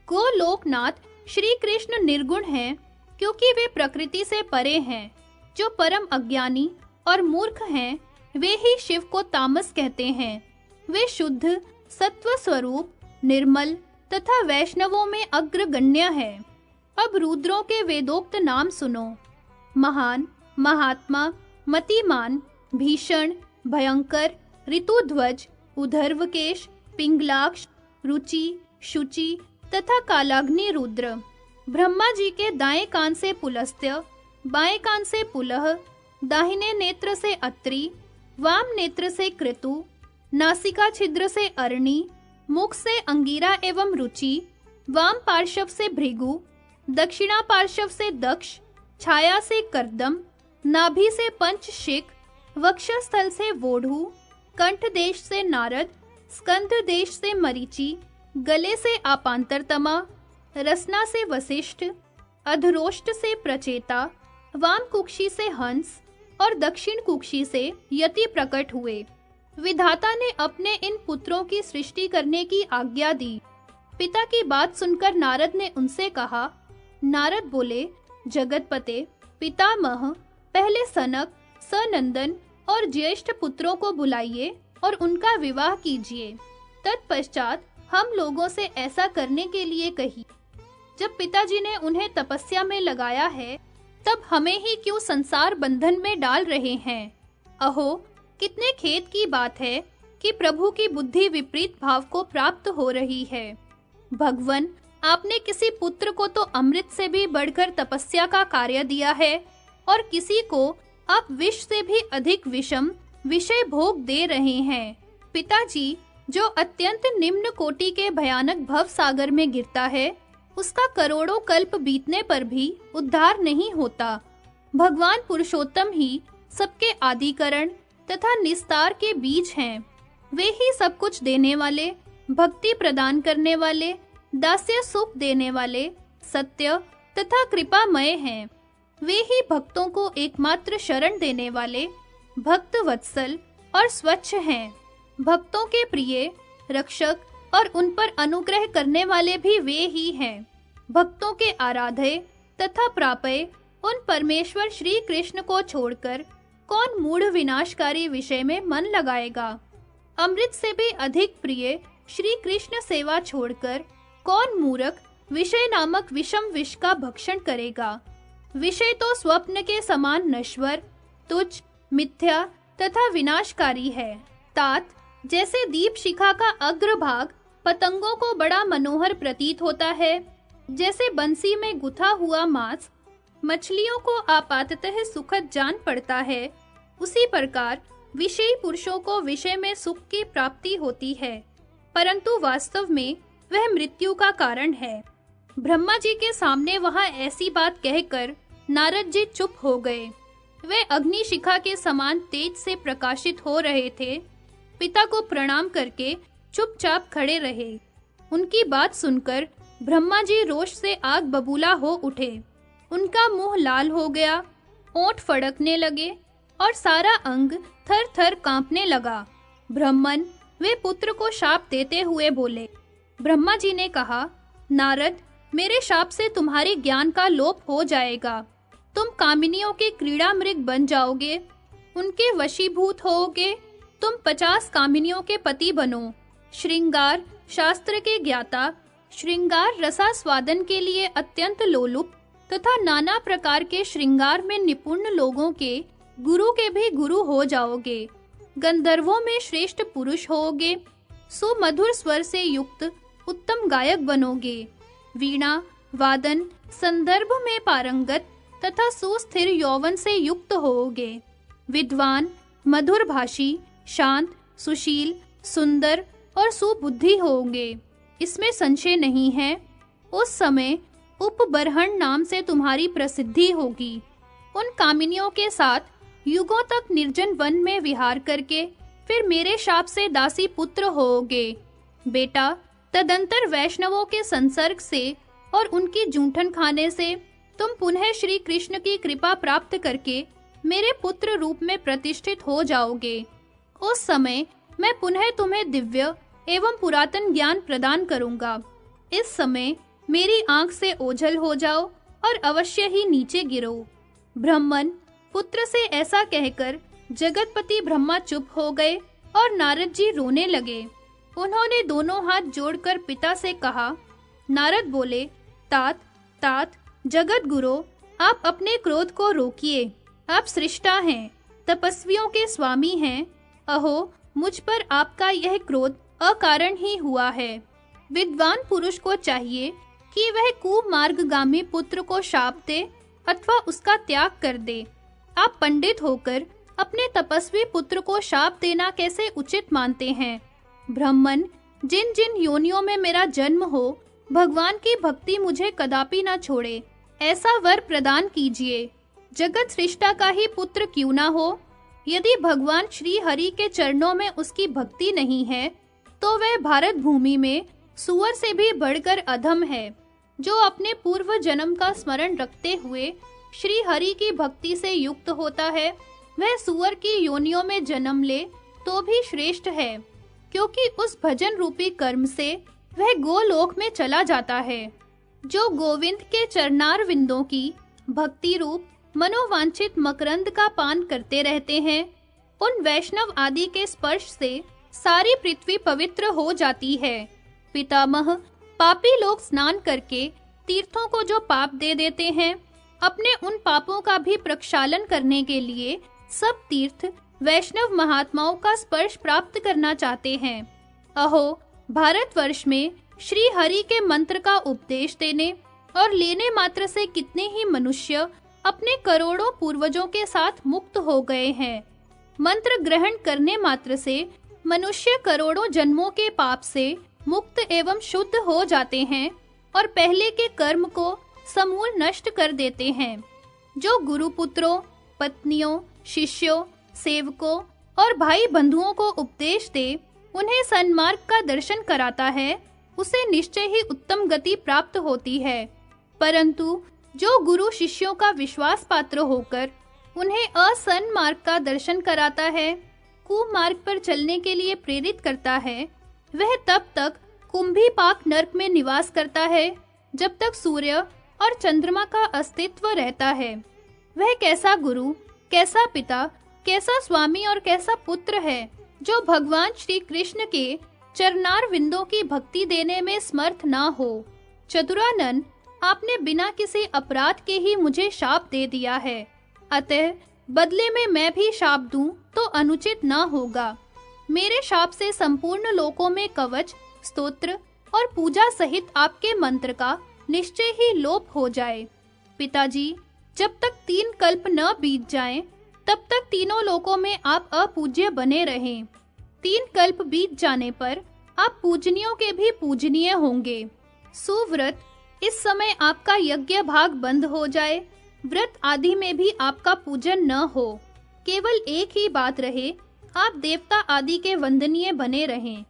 गोलोकनाथ श्री कृष्ण निर्गुण हैं, क्योंकि वे प्रकृति से परे हैं। जो परम अज्ञानी और मूर्ख हैं, वे ही शिव को तामस कहते हैं। वे शुद्ध सत्व स्वरूप, निर्मल तथा वैष्णवों में अग्रगण्य है। अब रुद्रों के वेदोक्त नाम सुनो। महान, महात्मा, मतिमान, भीषण, भयंकर, ऋतुध्वज, उधर्वकेश, पिंगलाक्ष, रुचि, शुचि तथा कालाग्नि रुद्र। ब्रह्मा जी के दाएं कान से पुलस्त्य, बाएं कान से पुलह, दाहिने नेत्र से अत्रि, वाम नेत्र से कृतु, नासिका छिद्र से अरणी, मुख से अंगीरा एवं रुचि, वाम पार्श्व से भृगु, दक्षिणा पार्श्व से दक्ष, छाया से कर्दम, नाभि से पंचशिख, वक्षस्थल से वोढ़ु, कंठ देश से नारद, स्कंध देश से मरीचि, गले से आपांतरतमा, रसना से वशिष्ठ, अधरोष्ट से प्रचेता, वाम कुक्षी से हंस और दक्षिण कुक्षी से यति प्रकट हुए। विधाता ने अपने इन पुत्रों की सृष्टि करने की आज्ञा दी। पिता की बात सुनकर नारद ने उनसे कहा। नारद बोले, जगतपते, पितामह, पहले सनक, सनंदन और ज्येष्ठ पुत्रों को बुलाइए और उनका विवाह कीजिए। तत्पश्चात हम लोगों से ऐसा करने के लिए कही। जब पिताजी ने उन्हें तपस्या में लगाया है, तब हमें ही क्यों संसार बंधन में डाल रहे हैं? अहो, कितने खेद की बात है कि प्रभु की बुद्धि विपरीत भाव को प्राप्त हो रही है। भगवन, आपने किसी पुत्र को तो अमृत से भी बढ़कर तपस्या का कार्य दिया है और किसी को आप विष से भी अधिक विषम विषय भोग दे रहे हैं। पिताजी, जो अत्यंत निम्न कोटि के भयानक भव सागर में गिरता है, उसका करोड़ों कल्प बीतने पर भी उद्धार नहीं होता। भगवान पुरुषोत्तम ही सबके आदिकरण तथा निस्तार के बीज हैं। वे ही सब कुछ देने वाले, भक्ति प्रदान करने वाले, दास्य सुख देने वाले, सत्य तथा कृपामय हैं। वे ही भक्तों को एकमात्र शरण देने वाले, भक्त वत्सल और स्वच्छ हैं। भक्तों के प्रिय, रक्षक और उन पर अनुग्रह करने वाले भी वे ही हैं। भक्तों के आराध्य तथा प्रापय उन परमेश्वर श्री कृष्ण को छोड़कर कौन मूढ़ विनाशकारी विषय में मन लगाएगा? अमृत से भी अधिक प्रिय श्री कृष्ण सेवा छोड़कर कौन मूर्ख विषय नामक विषम विष का भक्षण करेगा? विषय तो स्वप्न के समान नश्वर, तुच्छ, मिथ्या तथा विनाशकारी है। तात, जैसे दीप शिखा का अग्रभाग पतंगों को बड़ा मनोहर प्रतीत होता है, जैसे बंसी में गुथा हुआ मांस मछलियों को आपाततः सुखद जान पड़ता है, उसी प्रकार विषयी पुरुषों को विषय में सुख की प्राप्ति होती है, परंतु वास्तव में वह मृत्यु का कारण है। ब्रह्मा जी के सामने वहां ऐसी बात कहकर नारद जी चुप हो गए। वे अग्नि शिखा के समान तेज से प्रकाशित हो रहे थे। पिता को प्रणाम करके चुपचाप खड़े रहे। उनकी बात सुनकर ब्रह्मा जी रोष से आग बबूला हो उठे। उनका मुंह लाल हो गया, ओंठ फड़कने लगे और सारा अंग थर-थर कांपने लगा। ब्रह्मन वे पुत्र को शाप देते हुए बोले। ब्रह्मा जी ने कहा, नारद, मेरे शाप से तुम्हारी ज्ञान का लोप हो जाएगा। तुम कामिनियों के क्रीड़ा मृग बन जाओगे, उनके वशीभूत होगे। तुम 50 कामिनियों के पति बनो। श्रृंगार शास्त्र के ज्ञाता, श्रृंगार रसास्वादन के लिए अत्यंत लोलुप तथा नाना प्रकार के श्रृंगार में निपुण लोगों के गुरु के भी गुरु हो जाओगे। गंधर्वों में श्रेष्ठ पुरुष होगे। सुमधुर स्वर से युक्त उत्तम गायक बनोगे। वीणा वादन संदर्भ में पारंगत तथा सुस्थिर यौवन से युक्त होगे। विद्वान, मधुर भाषी, शांत, सुशील, सुंदर और सुबुद्धि होंगे, इसमें संशय नहीं है। उस समय उपबरहण नाम से तुम्हारी प्रसिद्धि होगी। उन कामिनियों के साथ युगों तक निर्जन वन में विहार करके फिर मेरे शाप से दासी पुत्र होगे। बेटा, तदंतर वैष्णवों के संसर्ग से और उनकी जूठन खाने से तुम पुनः श्री कृष्ण की कृपा प्राप्त करके मेरे पुत्र रूप में प्रतिष्ठित हो जाओगे। उस समय मैं पुनः तुम्हें दिव्य एवं पुरातन ज्ञान प्रदान करूंगा। इस समय मेरी आंख से ओझल हो जाओ और अवश्य ही नीचे गिरो। ब्रह्मन पुत्र से ऐसा कहकर जगतपति ब्रह्मा चुप हो गए और नारद जी रोने लगे। उन्होंने दोनों हाथ जोड़कर पिता से कहा। नारद बोले, तात, तात, जगत गुरु, आप अपने क्रोध को रोकिए। आप सृष्टा हैं, तपस्वियों के स्वामी हैं। अहो, मुझ पर आपका यह क्रोध अकारण ही हुआ है। विद्वान पुरुष को चाहिए कि वह कुमार्गगामी पुत्र को शाप दे अथवा उसका त्याग कर दे। आप पंडित होकर अपने तपस्वी पुत्र को शाप देना कैसे उचित मानते हैं? ब्रह्मन, जिन जिन योनियों में मेरा जन्म हो, भगवान की भक्ति मुझे कदापि न छोड़े, ऐसा वर प्रदान कीजिए। जगत सृष्टा का ही पुत्र क्यों ना हो, यदि भगवान श्री हरि के चरणों में उसकी भक्ति नहीं है, तो वह भारत भूमि में सुअर से भी बढ़कर अधम है। जो अपने पूर्व जन्म का स्मरण रखते हुए श्री हरि की भक्ति से युक्त होता है, वह सुअर की योनियों में जन्म ले तो भी श्रेष्ठ है, क्योंकि उस भजन रूपी कर्म से वह गोलोक में चला जाता है। जो गोविंद के चरणार विंदों की भक्ति रूप मनोवांछित मकरंद का पान करते रहते हैं, उन वैष्णव आदि के स्पर्श से सारी पृथ्वी पवित्र हो जाती है। पितामह, पापी लोग स्नान करके तीर्थों को जो पाप दे देते हैं, अपने उन पापों का भी प्रक्षालन करने के लिए सब तीर्थ वैष्णव महात्माओं का स्पर्श प्राप्त करना चाहते हैं। अहो, भारतवर्ष में श्री हरि के मंत्र का उपदेश देने और लेने मात्र से कितने ही मनुष्य अपने करोड़ों पूर्वजों के साथ मुक्त हो गए हैं। मंत्र ग्रहण करने मात्र से मनुष्य करोड़ों जन्मों के पाप से मुक्त एवं शुद्ध हो जाते हैं और पहले के कर्म को समूल नष्ट कर देते हैं। जो गुरु पुत्रों, पत्नियों, शिष्यों, सेवकों और भाई बंधुओं को उपदेश दे, उन्हें सन्मार्ग का दर्शन कराता है, उसे निश्चय ही उत्तम गति प्राप्त होती है। परंतु जो गुरु शिष्यों का विश्वास पात्र होकर उन्हें असन्मार्ग का दर्शन कराता है, कुमार्ग पर चलने के लिए प्रेरित करता है, वह तब तक कुंभीपाक नरक में निवास करता है जब तक सूर्य और चंद्रमा का अस्तित्व रहता है। वह कैसा गुरु, कैसा पिता, कैसा स्वामी और कैसा पुत्र है जो भगवान श्री कृष्ण के चरणार विंदों की भक्ति देने में समर्थ ना हो। चतुरानन, आपने बिना किसी अपराध के ही मुझे शाप दे दिया है, अतः बदले में मैं भी शाप दूं तो अनुचित ना होगा। मेरे शाप से संपूर्ण लोकों में कवच, स्तोत्र और पूजा सहित आपके मंत्र का निश्चय ही लोप हो जाए। पिताजी, जब तक 3 कल्प न बीत जाएं, तब तक तीनों लोकों में आप अपूज्य बने रहें। 3 कल्प बीत जाने पर आप पूजनियों के भी पूजनीय होंगे। सुव्रत, इस समय आपका यज्ञ भाग बंद हो जाए व्रत आदि में भी आपका पूजन न हो, केवल एक ही बात रहे, आप देवता आदि के वंदनीय बने रहें।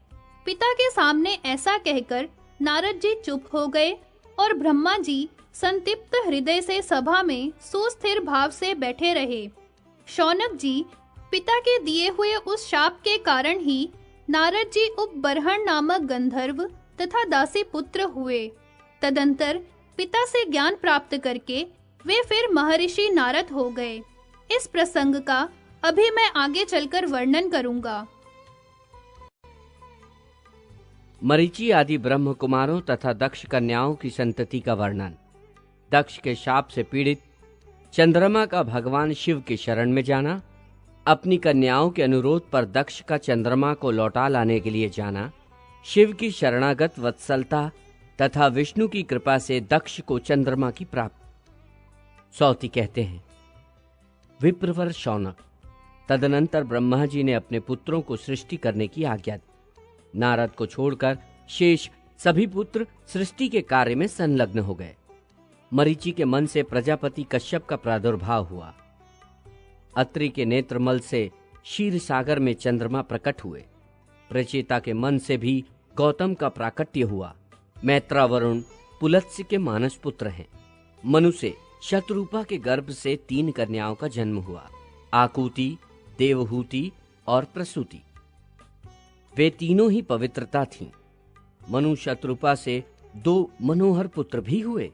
पिता के सामने ऐसा कहकर नारद जी चुप हो गए और ब्रह्मा जी संतप्त हृदय से सभा में सुस्थिर भाव से बैठे रहे। शौनक जी, पिता के दिए हुए उस शाप के कारण ही नारद जी उपबर्हण नामक गंधर्व तथा दासी पुत्र हुए। तदंतर पिता से ज्ञान प्राप्त करके वे फिर महर्षि नारद हो गए। इस प्रसंग का अभी मैं आगे चलकर वर्णन करूंगा। मरीचि आदि ब्रह्म कुमारों तथा दक्ष कन्याओं की संतति का वर्णन। दक्ष के शाप से पीड़ित चंद्रमा का भगवान शिव की शरण में जाना, अपनी कन्याओं के अनुरोध पर दक्ष का चंद्रमा को लौटा लाने के लिए जाना, शिव की शरणागत वत्सलता तथा विष्णु की कृपा से दक्ष को चंद्रमा की प्राप्ति। सौती कहते हैं, विप्रवर शौनक, तदनंतर ब्रह्मा जी ने अपने पुत्रों को सृष्टि करने की आज्ञा दी। नारद को छोड़कर शेष सभी पुत्र सृष्टि के कार्य में संलग्न हो गए। मरीचि के मन से प्रजापति कश्यप का प्रादुर्भाव हुआ। अत्रि के नेत्रमल से क्षीर सागर में चंद्रमा प्रकट हुए। प्रचेता के मन से भी गौतम का प्राकट्य हुआ। मैत्रा वरुण पुलत्स्य के मानस पुत्र हैं। मनु से शतरूपा के गर्भ से 3 कन्याओं का जन्म हुआ, आकुति, देवहूति और प्रसूति। वे तीनों ही पवित्रता थीं। मनु शतरूपा से 2 मनोहर पुत्र भी हुए,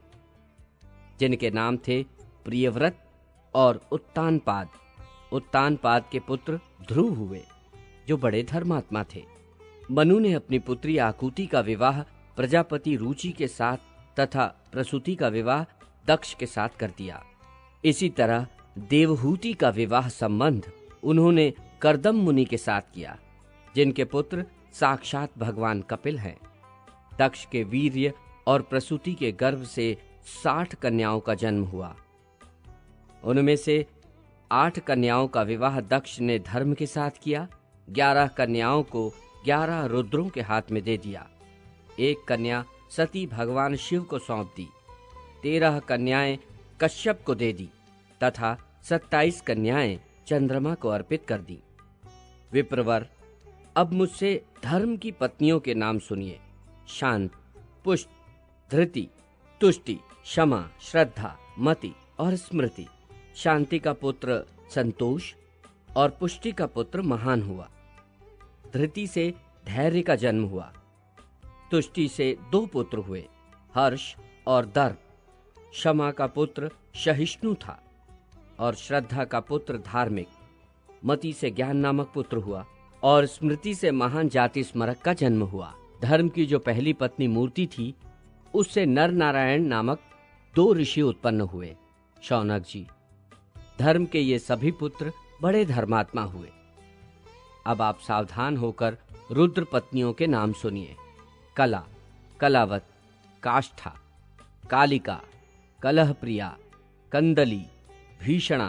जिनके नाम थे प्रियव्रत और उत्तानपाद। उत्तानपाद के पुत्र ध्रुव हुए, जो बड़े धर्मात्मा थे। मनु ने अपनी पुत्री आकुति का विवाह प्रजापति रुचि के साथ तथा प्रसूति का विवाह दक्ष के साथ कर दिया। इसी तरह देवहूति का विवाह संबंध उन्होंने कर्दम मुनि के साथ किया, जिनके पुत्र साक्षात भगवान कपिल हैं। दक्ष के वीर्य और प्रसूति के गर्भ से 60 कन्याओं का जन्म हुआ। उनमें से 8 कन्याओं का विवाह दक्ष ने धर्म के साथ किया। 11 कन्याओं को 11 रुद्रों के हाथ में दे दिया। 1 कन्या सती भगवान शिव को सौंप दी। 13 कन्याएं कश्यप को दे दी तथा 27 कन्याएं चंद्रमा को अर्पित कर दी। विप्रवर, अब मुझसे धर्म की पत्नियों के नाम सुनिए। शांत, पुष्ट, धृति, तुष्टि, क्षमा, श्रद्धा, मति और स्मृति। शांति का पुत्र संतोष और पुष्टि का पुत्र महान हुआ। धृति से धैर्य का जन्म हुआ। तुष्टि से 2 पुत्र हुए, हर्ष और दर्प। क्षमा का पुत्र सहिष्णु था और श्रद्धा का पुत्र धार्मिक। मति से ज्ञान नामक पुत्र हुआ और स्मृति से महान जाति स्मरक का जन्म हुआ। धर्म की जो पहली पत्नी मूर्ति थी, उससे नर नारायण नामक 2 ऋषि उत्पन्न हुए। शौनक जी, धर्म के ये सभी पुत्र बड़े धर्मात्मा हुए। अब आप सावधान होकर रुद्र पत्नियों के नाम सुनिए। कला, कलावत, काष्ठा, कालिका, कलहप्रिया, कंदली, भीषणा,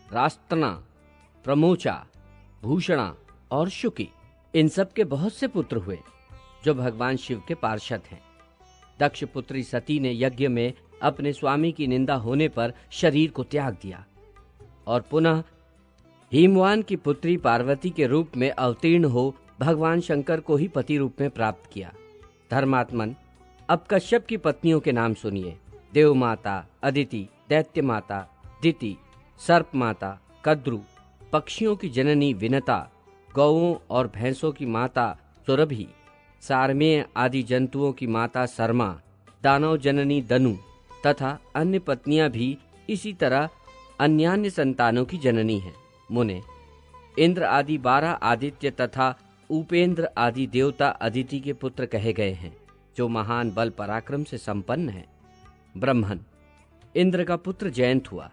रास्तना, प्रमोचा, भूषणा और शुकी। इन सब के बहुत से पुत्र हुए, जो भगवान शिव के पार्षद हैं। दक्ष पुत्री सती ने यज्ञ में अपने स्वामी की निंदा होने पर शरीर को त्याग दिया और पुनः हिमवान की पुत्री पार्वती के रूप में अवतीर्ण हो भगवान शंकर को ही पति रूप में प्राप्त किया। धर्मात्मन, अब कश्यप की पत्नियों के नाम सुनिए। देव माता अदिति, दैत्य माता दिति, सर्प माता कद्रु, पक्षियों की जननी विनता, गौओं और भैंसों की माता सुरभि, सारमेय आदि जंतुओं की माता शर्मा, दानव जननी दनु तथा अन्य पत्नियां भी इसी तरह अन्यान्य संतानों की जननी हैं। मुने, इंद्र आदि 12 आदित्य तथा उपेंद्र आदि देवता अदिति के पुत्र कहे गए हैं, जो महान बल पराक्रम से संपन्न है। ब्रह्मन, इंद्र का पुत्र जयंत हुआ,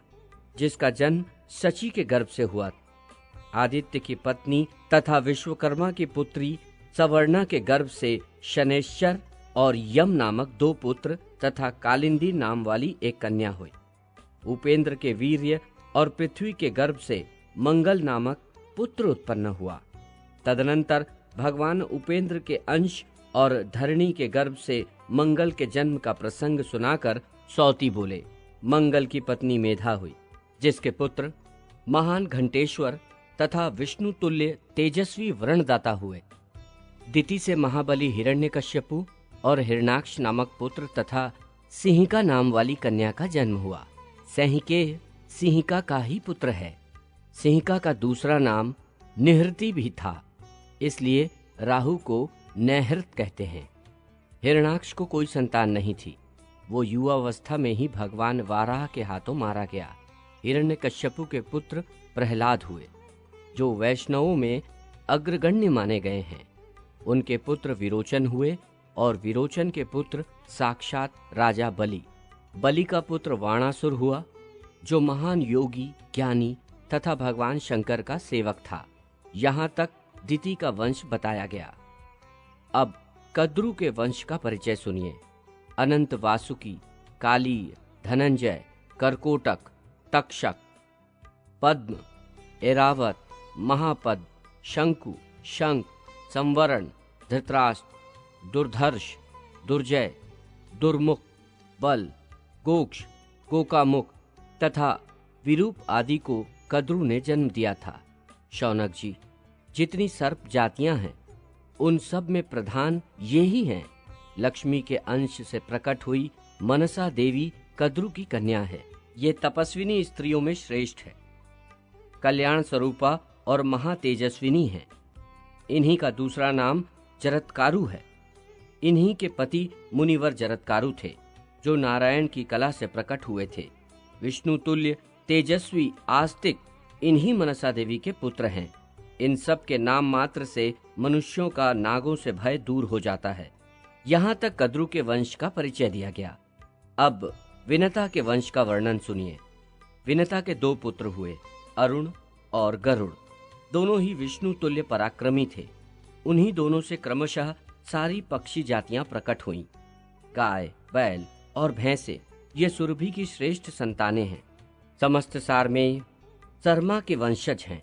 जिसका जन्म शची के गर्भ से हुआ। आदित्य की पत्नी तथा विश्वकर्मा की पुत्री सवर्णा के गर्भ से शनैश्चर और यम नामक 2 पुत्र तथा कालिंदी नाम वाली एक कन्या हुई। उपेंद्र के वीर्य और पृथ्वी के गर्भ से मंगल नामक पुत्र उत्पन्न हुआ। तदनंतर भगवान उपेंद्र के अंश और धरणी के गर्भ से मंगल के जन्म का प्रसंग सुनाकर सौती बोले, मंगल की पत्नी मेधा हुई, जिसके पुत्र महान घंटेश्वर तथा विष्णु तुल्य तेजस्वी वृणदाता हुए। दिति से महाबली हिरण्यकश्यपु और हिरणाक्ष नामक पुत्र तथा सिंहिका नाम वाली कन्या का जन्म हुआ। सैहिकेय सिंहिका का ही पुत्र है। सिंहिका का दूसरा नाम निहृति भी था, इसलिए राहु को नैहृत कहते हैं। हिरणाक्ष को कोई संतान नहीं थी। वो युवावस्था में ही भगवान वाराह के हाथों मारा गया। हिरण्यकश्यपु के पुत्र प्रहलाद हुए, जो वैष्णवों में अग्रगण्य माने गए हैं। उनके पुत्र विरोचन हुए और विरोचन के पुत्र साक्षात राजा बलि। बलि का पुत्र वाणासुर हुआ, जो महान योगी, ज्ञानी तथा भगवान शंकर का सेवक था। यहाँ तक दिति का वंश बताया गया। अब कद्रु के वंश का परिचय सुनिए। अनंत वासुकी, कालीय, धनंजय, करकोटक, तक्षक, पद्म, ऐरावत, महापद, शंकु, शंख, संवरण, धृतराष्ट्र, दुर्धर्ष, दुर्जय, दुर्मुख, बल, गोक्ष, गोकामुख तथा विरूप आदि को कद्रु ने जन्म दिया था। शौनक जी, जितनी सर्प जातियां हैं, उन सब में प्रधान ये ही हैं। लक्ष्मी के अंश से प्रकट हुई मनसा देवी कद्रु की कन्या है। ये तपस्विनी स्त्रियों में श्रेष्ठ है, कल्याण स्वरूपा और महातेजस्विनी है। इन्हीं का दूसरा नाम जरत्कारु है। इन्हीं के पति मुनिवर जरत्कारु थे, जो नारायण की कला से प्रकट हुए थे। विष्णु तुल्य तेजस्वी आस्तिक इन्हीं मनसा देवी के पुत्र हैं। इन सब के नाम मात्र से मनुष्यों का नागों से भय दूर हो जाता है। यहाँ तक कद्रु के वंश का परिचय दिया गया। अब विनता के वंश का वर्णन सुनिए। विनता के दो पुत्र हुए, अरुण और गरुड़। दोनों ही विष्णु तुल्य पराक्रमी थे। उन्हीं दोनों से क्रमशः सारी पक्षी जातियां प्रकट हुईं। गाय, बैल और भैंसे ये सुरभि की श्रेष्ठ संतानें हैं। समस्त सार में शर्मा के वंशज हैं।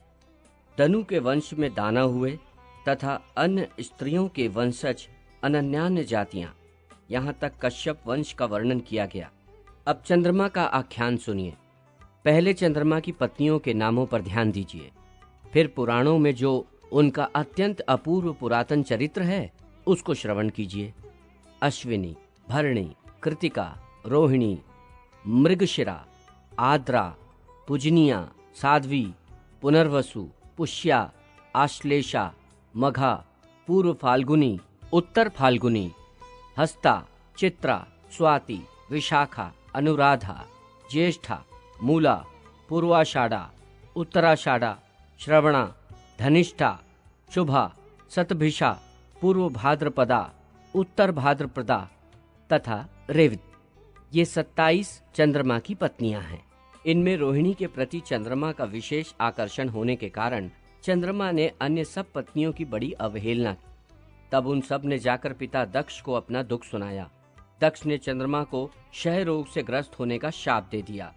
दनु के वंश में दाना हुए तथा अन्य स्त्रियों के वंशज अनन्यान्य जातियां। यहाँ तक कश्यप वंश का वर्णन किया गया। अब चंद्रमा का आख्यान सुनिए। पहले चंद्रमा की पत्नियों के नामों पर ध्यान दीजिए, फिर पुराणों में जो उनका अत्यंत अपूर्व पुरातन चरित्र है उसको श्रवण कीजिए। अश्विनी, भरणी, कृतिका, रोहिणी, मृगशिरा, आद्रा, पूजनिया, साध्वी, पुनर्वसु, पुष्या, आश्लेषा, मघा, पूर्व फाल्गुनी, उत्तर फाल्गुनी, हस्ता, चित्रा, स्वाति, विशाखा, अनुराधा, ज्येष्ठा, मूला, पूर्वाषाढ़ा, उत्तराषाढ़ा, श्रवणा, धनिष्ठा, शुभा, सतभिषा, पूर्व भाद्रपदा, उत्तर भाद्रपदा तथा रेवती। ये 27 चंद्रमा की पत्नियां हैं। इनमें रोहिणी के प्रति चंद्रमा का विशेष आकर्षण होने के कारण चंद्रमा ने अन्य सब पत्नियों की बड़ी अवहेलना की। तब उन सब ने जाकर पिता दक्ष को अपना दुख सुनाया। दक्ष ने चंद्रमा को क्षय रोग से ग्रस्त होने का शाप दे दिया।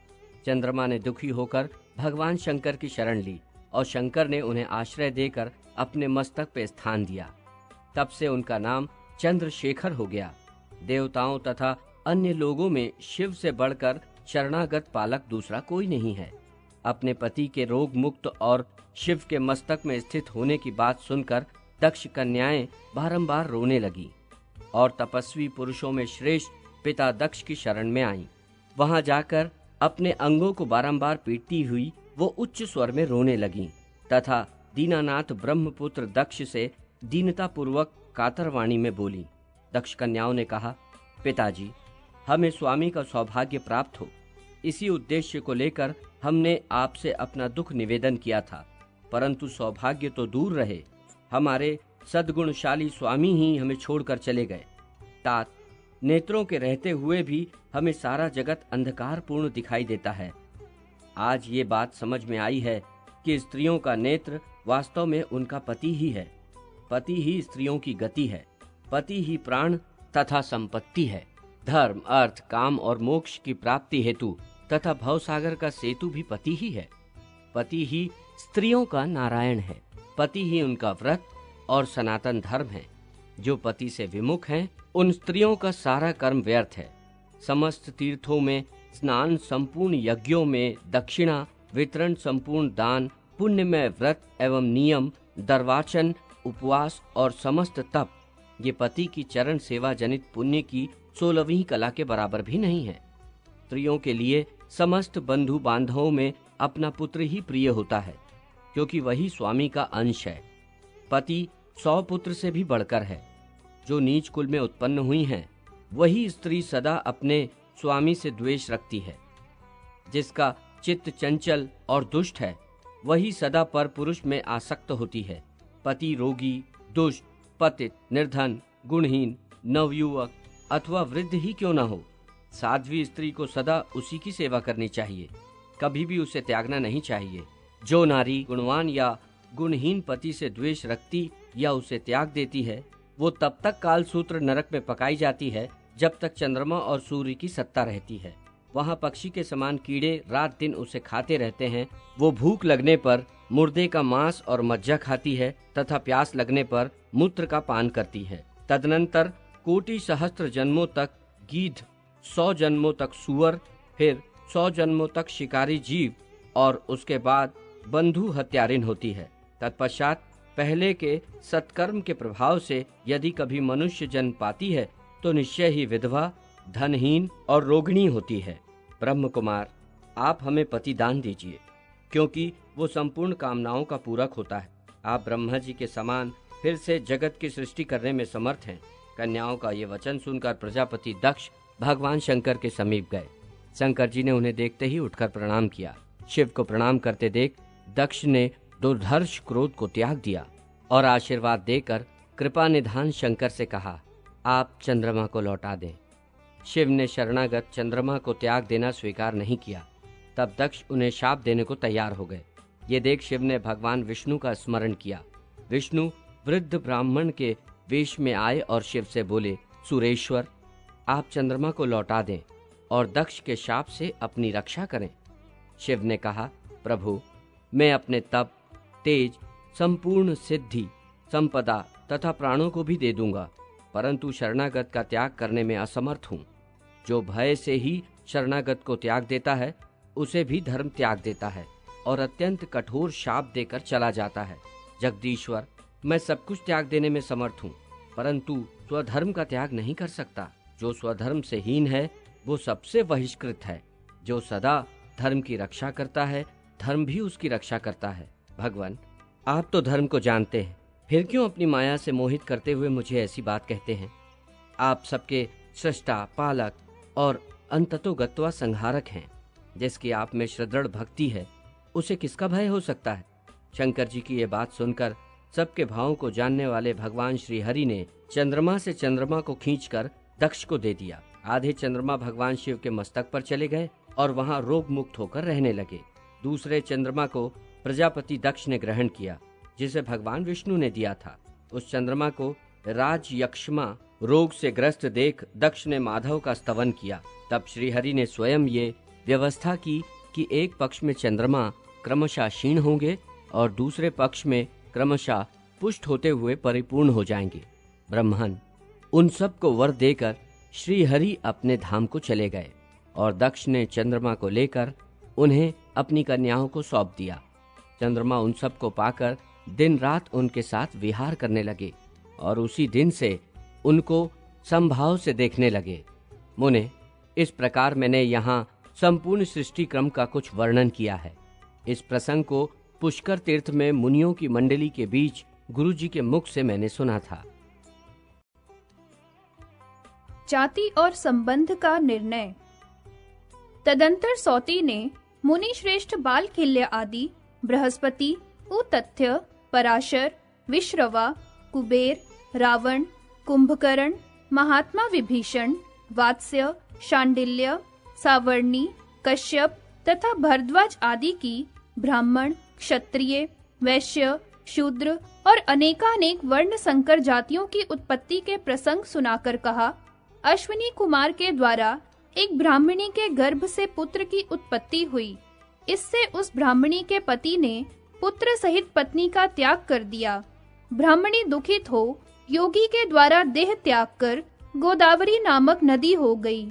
चंद्रमा ने दुखी होकर भगवान शंकर की शरण ली और शंकर ने उन्हें आश्रय देकर अपने मस्तक पे स्थान दिया। तब से उनका नाम चंद्रशेखर हो गया। देवताओं तथा अन्य लोगों में शिव से बढ़कर शरणागत पालक दूसरा कोई नहीं है। अपने पति के रोग मुक्त और शिव के मस्तक में स्थित होने की बात सुनकर दक्ष कन्याएं बारंबार रोने लगी और तपस्वी पुरुषों में श्रेष्ठ पिता दक्ष की शरण में आईं। वहां जाकर अपने अंगों को बारंबार पीटती हुई वो उच्च स्वर में रोने लगीं तथा दीनानाथ ब्रह्मपुत्र दक्ष से दीनता पूर्वक कातरवाणी में बोली। दक्ष कन्याओं ने कहा, पिताजी, हमें स्वामी का सौभाग्य प्राप्त हो, इसी उद्देश्य को लेकर हमने आपसे अपना दुख निवेदन किया था, परंतु सौभाग्य तो दूर रहे, हमारे सद्गुणशाली स्वामी ही हमें छोड़कर चले गए। तात, नेत्रों के रहते हुए भी हमें सारा जगत अंधकारपूर्ण दिखाई देता है। आज ये बात समझ में आई है कि स्त्रियों का नेत्र वास्तव में उनका पति ही है। पति ही स्त्रियों की गति है, पति ही प्राण तथा संपत्ति है। धर्म, अर्थ, काम और मोक्ष की प्राप्ति हेतु तथा भवसागर का सेतु भी पति ही है। पति ही स्त्रियों का नारायण है। पति ही उनका व्रत और सनातन धर्म है। जो पति से विमुख हैं, उन स्त्रियों का सारा कर्म व्यर्थ है। समस्त तीर्थों में स्नान, संपूर्ण यज्ञों में दक्षिणा वितरण, संपूर्ण दान, पुण्यमय व्रत एवं नियम, दर्वाचन, उपवास और समस्त तप, ये पति की चरण सेवा जनित पुण्य की 16वीं कला के बराबर भी नहीं है। स्त्रियों के लिए समस्त बंधु बांधवों में अपना पुत्र ही प्रिय होता है, क्योंकि वही स्वामी का अंश है। पति 100 पुत्र से भी बढ़कर है। जो नीच कुल में उत्पन्न हुई हैं, वही स्त्री सदा अपने स्वामी से द्वेष रखती है। जिसका चित्त चंचल और दुष्ट है, वही सदा पर पुरुष में आसक्त होती है। पति रोगी, दुष्ट, पतित, निर्धन, गुणहीन, नवयुवक अथवा वृद्ध ही क्यों न हो, साध्वी स्त्री को सदा उसी की सेवा करनी चाहिए, कभी भी उसे त्यागना नहीं चाहिए। जो नारी गुणवान या गुणहीन पति से द्वेष रखती या उसे त्याग देती है, वो तब तक कालसूत्र नरक में पकाई जाती है जब तक चंद्रमा और सूर्य की सत्ता रहती है। वहाँ पक्षी के समान कीड़े रात दिन उसे खाते रहते हैं। वो भूख लगने पर मुर्दे का मांस और मज्जा खाती है तथा प्यास लगने पर मूत्र का पान करती है। तदनंतर कोटि सहस्त्र जन्मों तक गीध, 100 जन्मों तक सुअर, फिर 100 जन्मों तक शिकारी जीव और उसके बाद बंधु हत्यारिन होती है। तत्पश्चात पहले के सत्कर्म के प्रभाव से यदि कभी मनुष्य जन्म पाती है तो निश्चय ही विधवा, धनहीन और रोगिणी होती है। ब्रह्म कुमार, आप हमें पति दान दीजिए, क्योंकि वो संपूर्ण कामनाओं का पूरक होता है। आप ब्रह्मा जी के समान फिर से जगत की सृष्टि करने में समर्थ हैं। कन्याओं का ये वचन सुनकर प्रजापति दक्ष भगवान शंकर के समीप गए। शंकर जी ने उन्हें देखते ही उठकर प्रणाम किया। शिव को प्रणाम करते देख दक्ष ने दुर्धर्ष क्रोध को त्याग दिया और आशीर्वाद देकर कृपा निधान शंकर से कहा, आप चंद्रमा को लौटा दें। शिव ने शरणागत चंद्रमा को त्याग देना स्वीकार नहीं किया। तब दक्ष उन्हें शाप देने को तैयार हो गए। ये देख शिव ने भगवान विष्णु का स्मरण किया। विष्णु वृद्ध ब्राह्मण के वेश में आए और शिव से बोले, सुरेश्वर, आप चंद्रमा को लौटा दें और दक्ष के शाप से अपनी रक्षा करें। शिव ने कहा, प्रभु, मैं अपने तप, तेज, संपूर्ण सिद्धि, संपदा तथा प्राणों को भी दे दूंगा, परंतु शरणागत का त्याग करने में असमर्थ हूँ। जो भय से ही शरणागत को त्याग देता है, उसे भी धर्म त्याग देता है और अत्यंत कठोर शाप देकर चला जाता है। जगदीश्वर, मैं सब कुछ त्याग देने में समर्थ हूँ, परंतु स्वधर्म का त्याग नहीं कर सकता। जो स्वधर्म से हीन है, वो सबसे बहिष्कृत है। जो सदा धर्म की रक्षा करता है, धर्म भी उसकी रक्षा करता है। भगवान, आप तो धर्म को जानते हैं, फिर क्यों अपनी माया से मोहित करते हुए मुझे ऐसी बात कहते हैं? आप सबके सृष्टा, पालक और अंततोगत्वा संहारक हैं। जिसकी आप में सुदृढ़ भक्ति है, उसे किसका भय हो सकता है? शंकर जी की ये बात सुनकर सबके भावों को जानने वाले भगवान श्री हरि ने चंद्रमा से चंद्रमा को खींचकर दक्ष को दे दिया। आधे चंद्रमा भगवान शिव के मस्तक पर चले गए और वहां रोग मुक्त होकर रहने लगे। दूसरे चंद्रमा को प्रजापति दक्ष ने ग्रहण किया, जिसे भगवान विष्णु ने दिया था। उस चंद्रमा को राजयक्ष्मा रोग से ग्रस्त देख दक्ष ने माधव का स्तवन किया। तब श्री हरि ने स्वयं ये व्यवस्था की कि एक पक्ष में चंद्रमा क्रमशः क्षीण होंगे और दूसरे पक्ष में क्रमशः पुष्ट होते हुए परिपूर्ण हो जाएंगे। ब्रह्मन उन सब को वर देकर श्री हरि अपने धाम को चले गए और दक्ष ने चंद्रमा को लेकर उन्हें अपनी कन्याओं को सौंप दिया। चंद्रमा उन सब को पाकर दिन रात उनके साथ विहार करने लगे और उसी दिन से उनको समभाव से देखने लगे। मुने, इस प्रकार मैंने यहाँ संपूर्ण सृष्टि क्रम का कुछ वर्णन किया है। इस प्रसंग को पुष्कर तीर्थ में मुनियों की मंडली के बीच गुरु जी के मुख से मैंने सुना था। जाति और संबंध का निर्णय। तदंतर सौती ने मुनि श्रेष्ठ बालखिल्य आदि, बृहस्पति, उतथ्य, पराशर, विश्रवा, कुबेर, रावण, कुंभकर्ण, महात्मा विभीषण, वात्स्य, शांडिल्य, सावर्णी, कश्यप तथा भरद्वाज आदि की ब्राह्मण, क्षत्रिय, वैश्य, शूद्र और अनेकानेक वर्ण संकर जातियों की उत्पत्ति के प्रसंग सुनाकर कहा, अश्विनी कुमार के द्वारा एक ब्राह्मणी के गर्भ से पुत्र की उत्पत्ति हुई। इससे उस ब्राह्मणी के पति ने पुत्र सहित पत्नी का त्याग कर दिया। ब्राह्मणी दुखित हो योगी के द्वारा देह त्याग कर गोदावरी नामक नदी हो गई।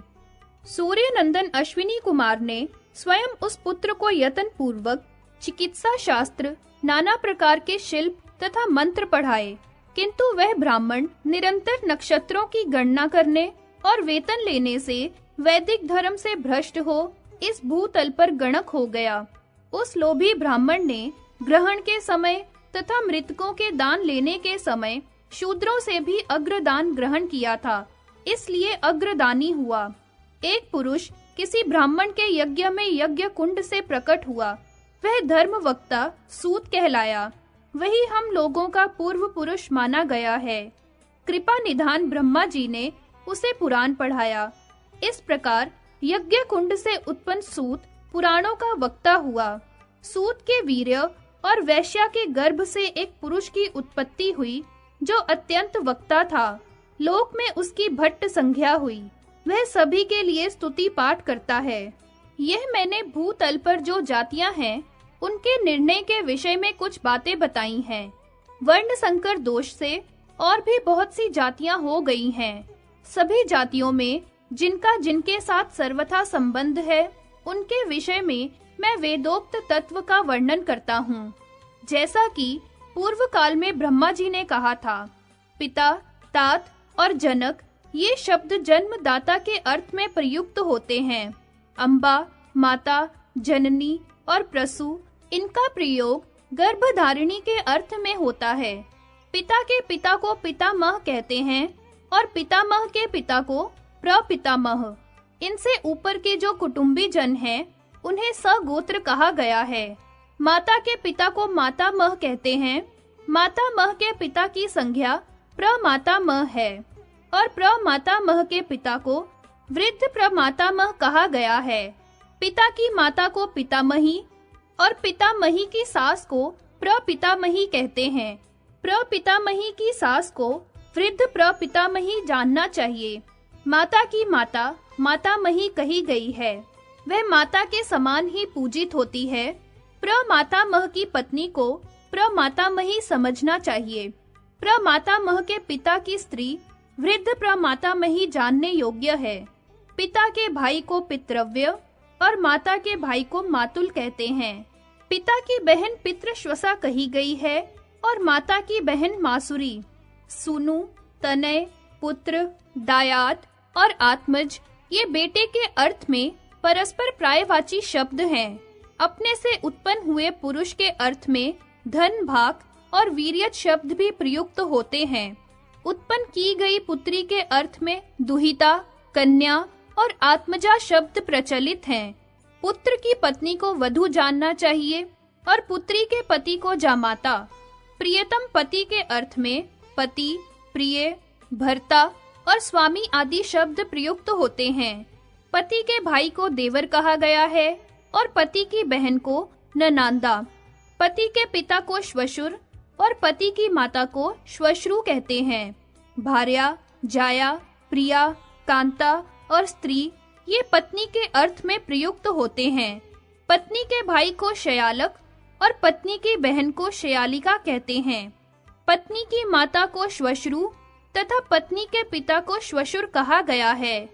सूर्य नंदन अश्विनी कुमार ने स्वयं उस पुत्र को यत्न पूर्वक चिकित्सा शास्त्र, नाना प्रकार के शिल्प तथा मंत्र पढ़ाए, किंतु वह ब्राह्मण निरंतर नक्षत्रों की गणना करने और वेतन लेने से वैदिक धर्म से भ्रष्ट हो इस भूतल पर गणक हो गया। उस लोभी ब्राह्मण ने ग्रहण के समय तथा मृतकों के दान लेने के समय शूद्रों से भी अग्रदान ग्रहण किया था, इसलिए अग्रदानी हुआ। एक पुरुष किसी ब्राह्मण के यज्ञ में यज्ञ कुंड से प्रकट हुआ, वह धर्मवक्ता सूत कहलाया। वही हम लोगों का पूर्व पुरुष माना गया है। कृपा निधान ब्रह्मा जी ने उसे पुराण पढ़ाया। इस प्रकार यज्ञ कुंड से उत्पन्न सूत पुराणों का वक्ता हुआ। सूत के वीर्य और वैश्या के गर्भ से एक पुरुष की उत्पत्ति हुई जो अत्यंत वक्ता था। लोक में उसकी भट्ट संज्ञा हुई। वह सभी के लिए स्तुति पाठ करता है। यह मैंने भूतल पर जो जातियां हैं उनके निर्णय के विषय में कुछ बातें बताई हैं। वर्ण संकर दोष से और भी बहुत सी जातियां हो गई हैं। सभी जातियों में जिनका जिनके साथ सर्वथा संबंध है, उनके विषय में मैं वेदोक्त तत्व का वर्णन करता हूँ। जैसा कि पूर्व काल में ब्रह्मा जी ने कहा था, पिता, तात और जनक ये शब्द जन्मदाता के अर्थ में प्रयुक्त होते हैं। अम्बा, माता, जननी और प्रसू इनका प्रयोग गर्भधारिणी के अर्थ में होता है। पिता के पिता को पितामह कहते हैं और पितामह के पिता को प्रपितामह। इनसे ऊपर के जो कुटुंबी जन हैं, उन्हें सगोत्र कहा गया है। माता के पिता को मातामह कहते हैं। मातामह के पिता की संज्ञा प्रमातामह है और प्रमातामह के पिता को वृद्ध प्रमातामह कहा गया है। पिता की माता को पितामही और पितामही की सास को प्रपितामही कहते हैं। प्रपितामही की सास को वृद्ध प्रपितामही जानना चाहिए। माता की माता मातामही कही गई है। वह माता के समान ही पूजित होती है। प्रमातामह की पत्नी को प्रमातामही समझना चाहिए। प्रमातामह के पिता की स्त्री वृद्ध प्रमातामही जानने योग्य है। पिता के भाई को पितृव्य और माता के भाई को मातुल कहते हैं। पिता की बहन पितृश्वसा कही गई है और माता की बहन मासुरी। सुनु, तनय, पुत्र, दायात और आत्मज ये बेटे के अर्थ में परस्पर प्रायवाची शब्द हैं। अपने से उत्पन्न हुए पुरुष के अर्थ में धन, भाग और वीर्यत शब्द भी प्रयुक्त होते हैं। उत्पन्न की गई पुत्री के अर्थ में दुहिता, कन्या और आत्मजा शब्द प्रचलित हैं। पुत्र की पत्नी को वधू जानना चाहिए और पुत्री के पति को जामाता। प्रियतम पति के अर्थ में पति, प्रिय, भर्ता और स्वामी आदि शब्द प्रयुक्त होते हैं। पति के भाई को देवर कहा गया है और पति की बहन को ननांदा। पति के पिता को श्वशुर और पति की माता को श्वश्रु कहते हैं। भार्या, जाया, प्रिया, कांता और स्त्री ये पत्नी के अर्थ में प्रयुक्त होते हैं। पत्नी के भाई को शयालक और पत्नी की बहन को शयालिका कहते हैं। पत्नी की माता को श्वश्रु तथा पत्नी के पिता को श्वशुर कहा गया है।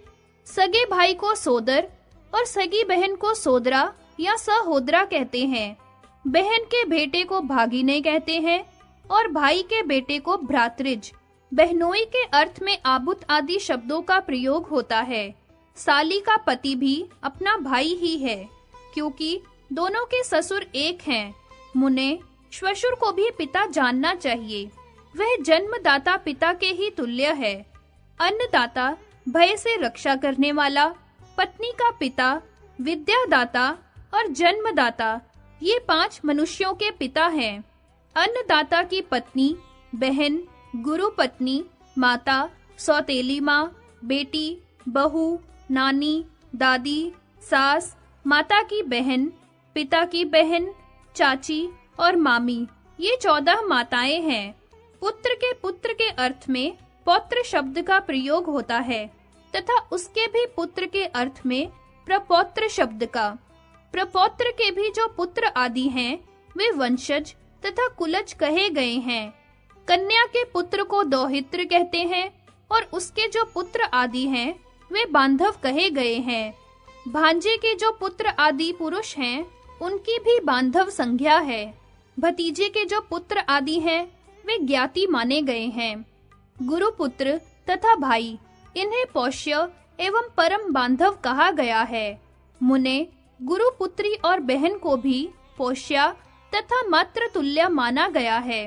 सगे भाई को सोदर और सगी बहन को सोदरा या सहोदरा कहते हैं। बहन के बेटे को भागिने कहते हैं और भाई के बेटे को भ्रातृज। बहनोई के अर्थ में आबुत आदि शब्दों का प्रयोग होता है। साली का पति भी अपना भाई ही है, क्योंकि दोनों के ससुर एक हैं। मुने, श्वशुर को भी पिता जानना चाहिए। वह जन्मदाता पिता के ही तुल्य है। अन्नदाता भय से रक्षा करने वाला, पत्नी का पिता, विद्यादाता और जन्मदाता ये 5 मनुष्यों के पिता हैं। अन्नदाता की पत्नी, बहन, गुरु पत्नी, माता, सौतेली माँ, बेटी, बहू, नानी, दादी, सास, माता की बहन, पिता की बहन, चाची और मामी ये 14 माताएं हैं। पुत्र के अर्थ में पौत्र शब्द का प्रयोग होता है तथा उसके भी पुत्र के अर्थ में प्रपौत्र शब्द का। प्रपौत्र के भी जो पुत्र आदि हैं वे वंशज तथा कुलज कहे गए हैं। कन्या के पुत्र को दौहित्र कहते हैं और उसके जो पुत्र आदि हैं वे बांधव कहे गए हैं। भांजे के जो पुत्र आदि पुरुष हैं, उनकी भी बांधव संज्ञा है। भतीजे के जो पुत्र आदि हैं, वे ज्ञाति माने गए हैं। गुरु पुत्र तथा भाई, इन्हें पोष्य एवं परम बांधव कहा गया है। मुने, गुरु पुत्री और बहन को भी पोष्या तथा मातृ तुल्य माना गया है।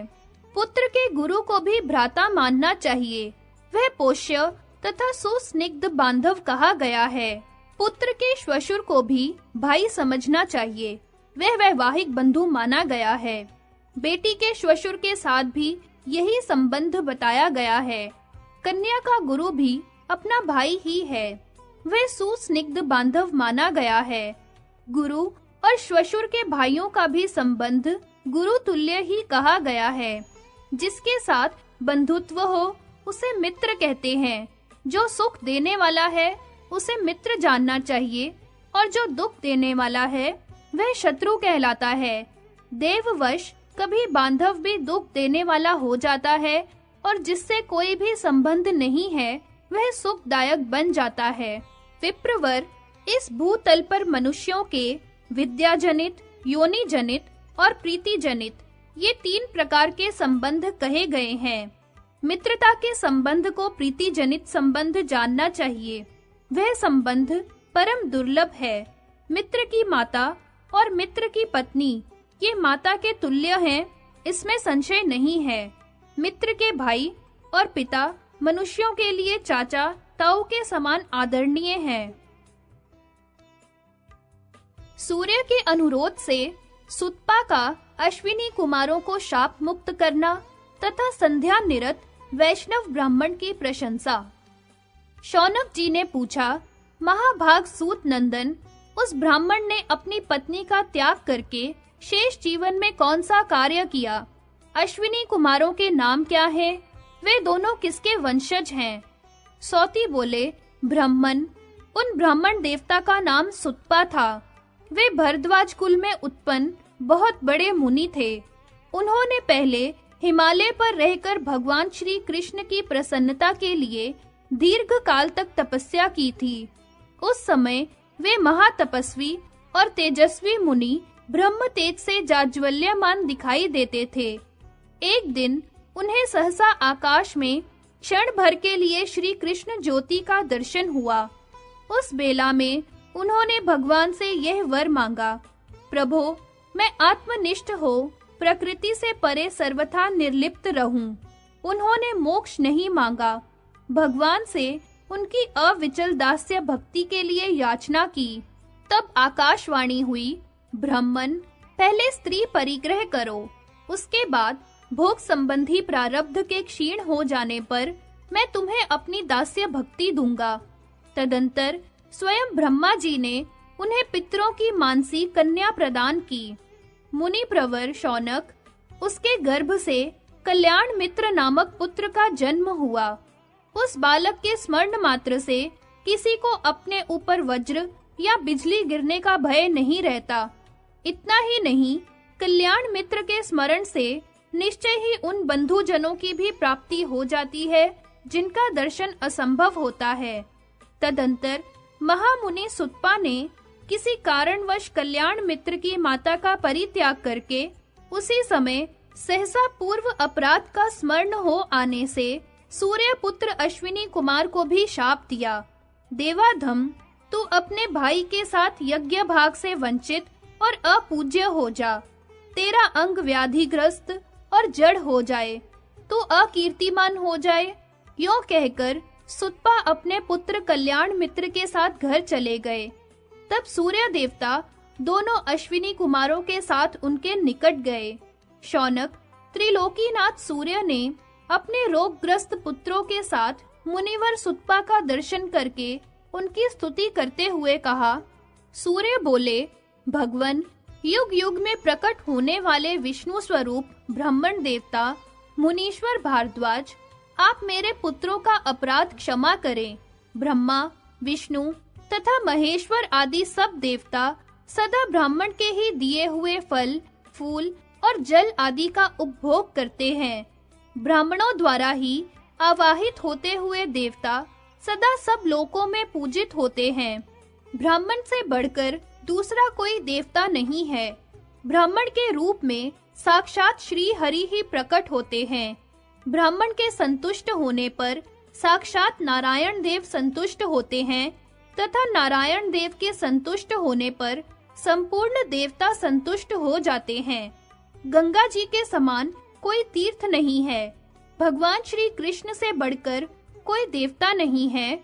पुत्र के गुरु को भी भ्राता मानना चाहिए, वह पोष्य तथा सुस्निग्ध बांधव कहा गया है। पुत्र के श्वशुर को भी भाई समझना चाहिए, वह वैवाहिक बंधु माना गया है। बेटी के श्वशुर के साथ भी यही संबंध बताया गया है। कन्या का गुरु भी अपना भाई ही है, वह सुस्निग्ध बांधव माना गया है। गुरु और श्वशुर के भाइयों का भी संबंध गुरु तुल्य ही कहा गया है। जिसके साथ बंधुत्व हो उसे मित्र कहते हैं। जो सुख देने वाला है उसे मित्र जानना चाहिए, और जो दुख देने वाला है वह शत्रु कहलाता है। देववश कभी बांधव भी दुख देने वाला हो जाता है, और जिससे कोई भी संबंध नहीं है वह सुखदायक बन जाता है। विप्रवर, इस भूतल पर मनुष्यों के विद्या जनित, योनि जनित और प्रीति जनित ये 3 प्रकार के संबंध कहे गए हैं। मित्रता के संबंध को प्रीति जनित संबंध जानना चाहिए। वह संबंध परम दुर्लभ है। मित्र की माता और मित्र की पत्नी ये माता के तुल्य हैं, इसमें संशय नहीं है। मित्र के भाई और पिता मनुष्यों के लिए चाचा ताऊ के समान आदरणीय हैं। सूर्य के अनुरोध से सुतपा का अश्विनी कुमारों को शाप मुक्त करना तथा संध्या निरत वैष्णव ब्राह्मण की प्रशंसा। शौनक जी ने पूछा, महाभाग सूत नंदन, उस ब्राह्मण ने अपनी पत्नी का त्याग करके शेष जीवन में कौन सा कार्य किया? अश्विनी कुमारों के नाम क्या हैं? वे दोनों किसके वंशज हैं? सौती बोले, ब्राह्मण। उन ब्राह्मण देवता का नाम सुतपा था। वे भरद्वाज कुल में उत्पन्न बहुत बड़े मुनि थे। उन्होंने पहले हिमालय पर रहकर भगवान श्री कृष्ण की प्रसन्नता के लिए दीर्घ काल तक तपस्या की थी। उस समय वे महातपस्वी और तेजस्वी मुनि ब्रह्म तेज से जाज्वल्यमान दिखाई देते थे। एक दिन उन्हें सहसा आकाश में क्षण भर के लिए श्री कृष्ण ज्योति का दर्शन हुआ। उस बेला में उन्होंने भगवान से यह वर मांगा, प्रभो, मैं आत्मनिष्ठ हो प्रकृति से परे सर्वथा निर्लिप्त रहूं। उन्होंने मोक्ष नहीं मांगा। भगवान से उनकी अविचल दास्य भक्ति के लिए याचना की। तब आकाशवाणी हुई, ब्राह्मण, पहले स्त्री परिग्रह करो, उसके बाद भोग संबंधी प्रारब्ध के क्षीण हो जाने पर मैं तुम्हें अपनी दास्य भक्ति दूंगा। तदंतर स्वयं ब्रह्मा जी ने उन्हें पितरों की मानसी कन्या प्रदान की। मुनि प्रवर शौनक, उसके गर्भ से कल्याण मित्र नामक पुत्र का जन्म हुआ। उस बालक के स्मरण मात्र से किसी को अपने ऊपर वज्र या बिजली गिरने का भय नहीं रहता। इतना ही नहीं, कल्याण मित्र के स्मरण से निश्चय ही उन बंधुजनों की भी प्राप्ति हो जाती है जिनका दर्शन असंभव होता है। तदंतर महामुनि सुतपा ने किसी कारणवश कल्याण मित्र की माता का परित्याग करके उसी समय सहसा पूर्व अपराध का स्मरण हो आने से सूर्य पुत्र अश्विनी कुमार को भी शाप दिया, देवाधम, तू अपने भाई के साथ यज्ञ भाग से वंचित और अपूज्य हो जा। तेरा अंग व्याधिग्रस्त और जड़ हो जाए, तू अकीर्तिमान हो जाए। यों कहकर सुतपा अपने पुत्र कल्याण मित्र के साथ घर चले गए। तब सूर्य देवता दोनों अश्विनी कुमारों के साथ उनके निकट गए। शौनक, त्रिलोकीनाथ सूर्य ने अपने रोगग्रस्त पुत्रों के साथ मुनिवर सुतपा का दर्शन करके उनकी स्तुति करते हुए कहा, सूर्य बोले, भगवन, युग युग में प्रकट होने वाले विष्णु स्वरूप ब्राह्मण देवता मुनीश्वर भारद्वाज, आप मेरे पुत्रों का अपराध क्षमा करें। ब्रह्मा, विष्णु तथा महेश्वर आदि सब देवता सदा ब्राह्मण के ही दिए हुए फल, फूल और जल आदि का उपभोग करते हैं। ब्राह्मणों द्वारा ही आवाहित होते हुए देवता सदा सब लोकों में पूजित होते हैं। ब्राह्मण से बढ़कर दूसरा कोई देवता नहीं है। ब्राह्मण के रूप में साक्षात श्री हरि ही प्रकट होते हैं। ब्राह्मण के संतुष्ट होने पर साक्षात नारायण देव संतुष्ट होते हैं तथा नारायण देव के संतुष्ट होने पर संपूर्ण देवता संतुष्ट हो जाते हैं। गंगा जी के समान कोई तीर्थ नहीं है। भगवान श्री कृष्ण से बढ़कर कोई देवता नहीं है।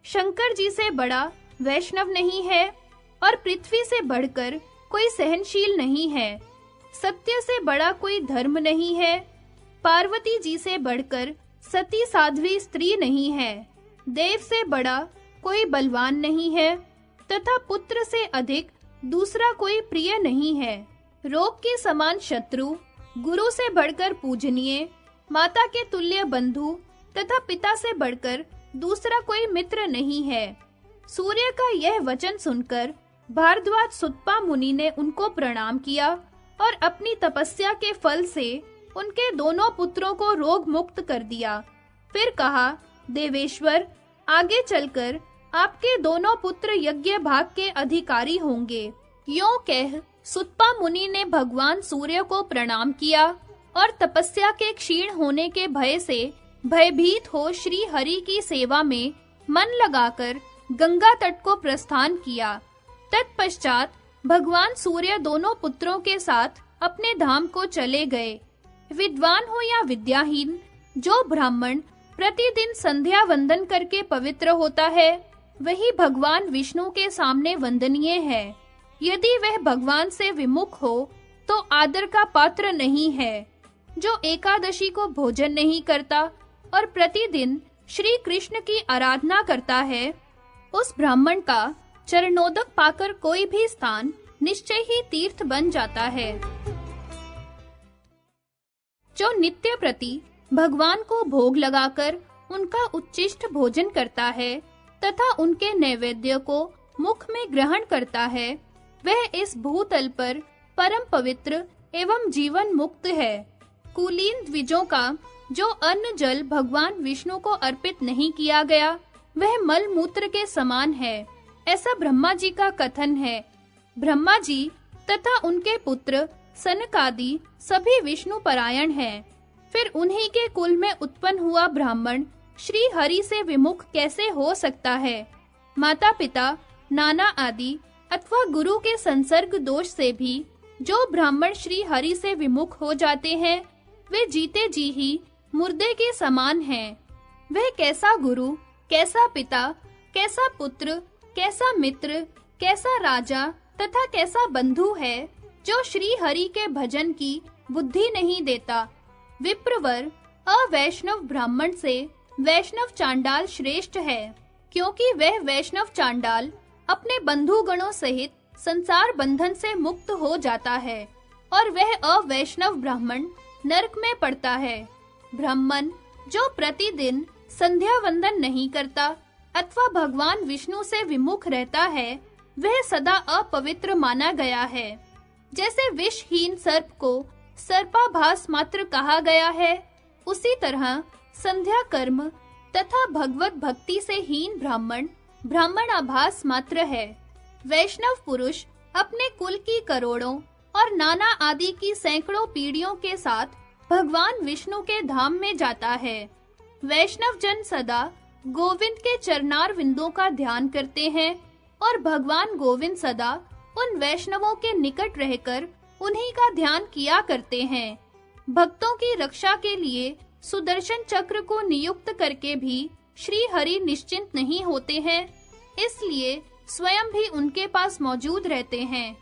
शंकर जी से बड़ा वैष्णव नहीं है और पृथ्वी से बढ़कर कोई सहनशील नहीं है। सत्य से बड़ा कोई धर्म नहीं है। पार्वती जी से बढ़कर सती साध्वी स्त्री नहीं है। देव से बड़ा कोई बलवान नहीं है तथा पुत्र से अधिक दूसरा कोई प्रिय नहीं है। रोग के समान शत्रु, गुरु से बढ़कर पूजनीय, माता के तुल्य बंधु तथा पिता से बढ़कर दूसरा कोई मित्र नहीं है। सूर्य का यह वचन सुनकर भारद्वाज सुतपा मुनि ने उनको प्रणाम किया और अपनी तपस्या के फल से उनके दोनों पुत्रों को रोग मुक्त कर दिया। फिर कहा, देवेश्वर, आगे चलकर आपके दोनों पुत्र यज्ञ भाग के अधिकारी होंगे। यों कह सुतपा मुनि ने भगवान सूर्य को प्रणाम किया और तपस्या के क्षीण होने के भय से भयभीत हो श्री हरि की सेवा में मन लगाकर गंगा तट को प्रस्थान किया। तत्पश्चात भगवान सूर्य दोनों पुत्रों के साथ अपने धाम को चले गए। विद्वान हो या विद्याहीन, जो ब्राह्मण प्रतिदिन संध्या वंदन करके पवित्र होता है, वही भगवान विष्णु के सामने वंदनीय है। यदि वह भगवान से विमुख हो तो आदर का पात्र नहीं है। जो एकादशी को भोजन नहीं करता और प्रतिदिन श्री कृष्ण की आराधना करता है, उस ब्राह्मण का चरणोदक पाकर कोई भी स्थान निश्चय ही तीर्थ बन जाता है। जो नित्य प्रति भगवान को भोग लगाकर उनका उच्चिष्ट भोजन करता है तथा उनके नैवेद्य को मुख में ग्रहण करता है, वह इस भूतल पर परम पवित्र एवं जीवन मुक्त है। कुलीन द्विजों का जो अन्न जल भगवान विष्णु को अर्पित नहीं किया गया, वह मल मूत्र के समान है, ऐसा ब्रह्मा जी का कथन है। ब्रह्मा जी तथा उनके पुत्र सनक आदि सभी विष्णु परायण हैं। फिर उन्हीं के कुल में उत्पन्न हुआ ब्राह्मण श्री हरि से विमुख कैसे हो सकता है? माता पिता, नाना आदि अथवा गुरु के संसर्ग दोष से भी जो ब्राह्मण श्री हरि से विमुख हो जाते हैं, वे जीते जी ही मुर्दे के समान हैं। वह कैसा गुरु, कैसा पिता, कैसा पुत्र, कैसा मित्र, कैसा राजा तथा कैसा बंधु है जो श्री हरि के भजन की बुद्धि नहीं देता। विप्रवर अवैष्णव ब्राह्मण से वैष्णव चांडाल श्रेष्ठ है, क्योंकि वह वैष्णव चांडाल अपने बंधु गणों सहित संसार बंधन से मुक्त हो जाता है और वह अवैष्णव ब्राह्मण नरक में पड़ता है। ब्राह्मण जो प्रतिदिन संध्या वंदन नहीं करता अथवा भगवान विष्णु से विमुख रहता है, वह सदा अपवित्र माना गया है। जैसे विषहीन सर्प को सर्पाभास मात्र कहा गया है, उसी तरह संध्या कर्म तथा भगवत भक्ति से हीन ब्राह्मण ब्राह्मण आभास मात्र है। वैष्णव पुरुष अपने कुल की करोड़ों और नाना आदि की सैकड़ों पीढ़ियों के साथ भगवान विष्णु के धाम में जाता है। वैष्णव जन सदा गोविंद के चरणार विंदों का ध्यान करते हैं और भगवान गोविंद सदा उन वैष्णवों के निकट रहकर उन्हीं का ध्यान किया करते हैं। भक्तों की रक्षा के लिए सुदर्शन चक्र को नियुक्त करके भी श्री हरि निश्चिंत नहीं होते हैं, इसलिए स्वयं भी उनके पास मौजूद रहते हैं।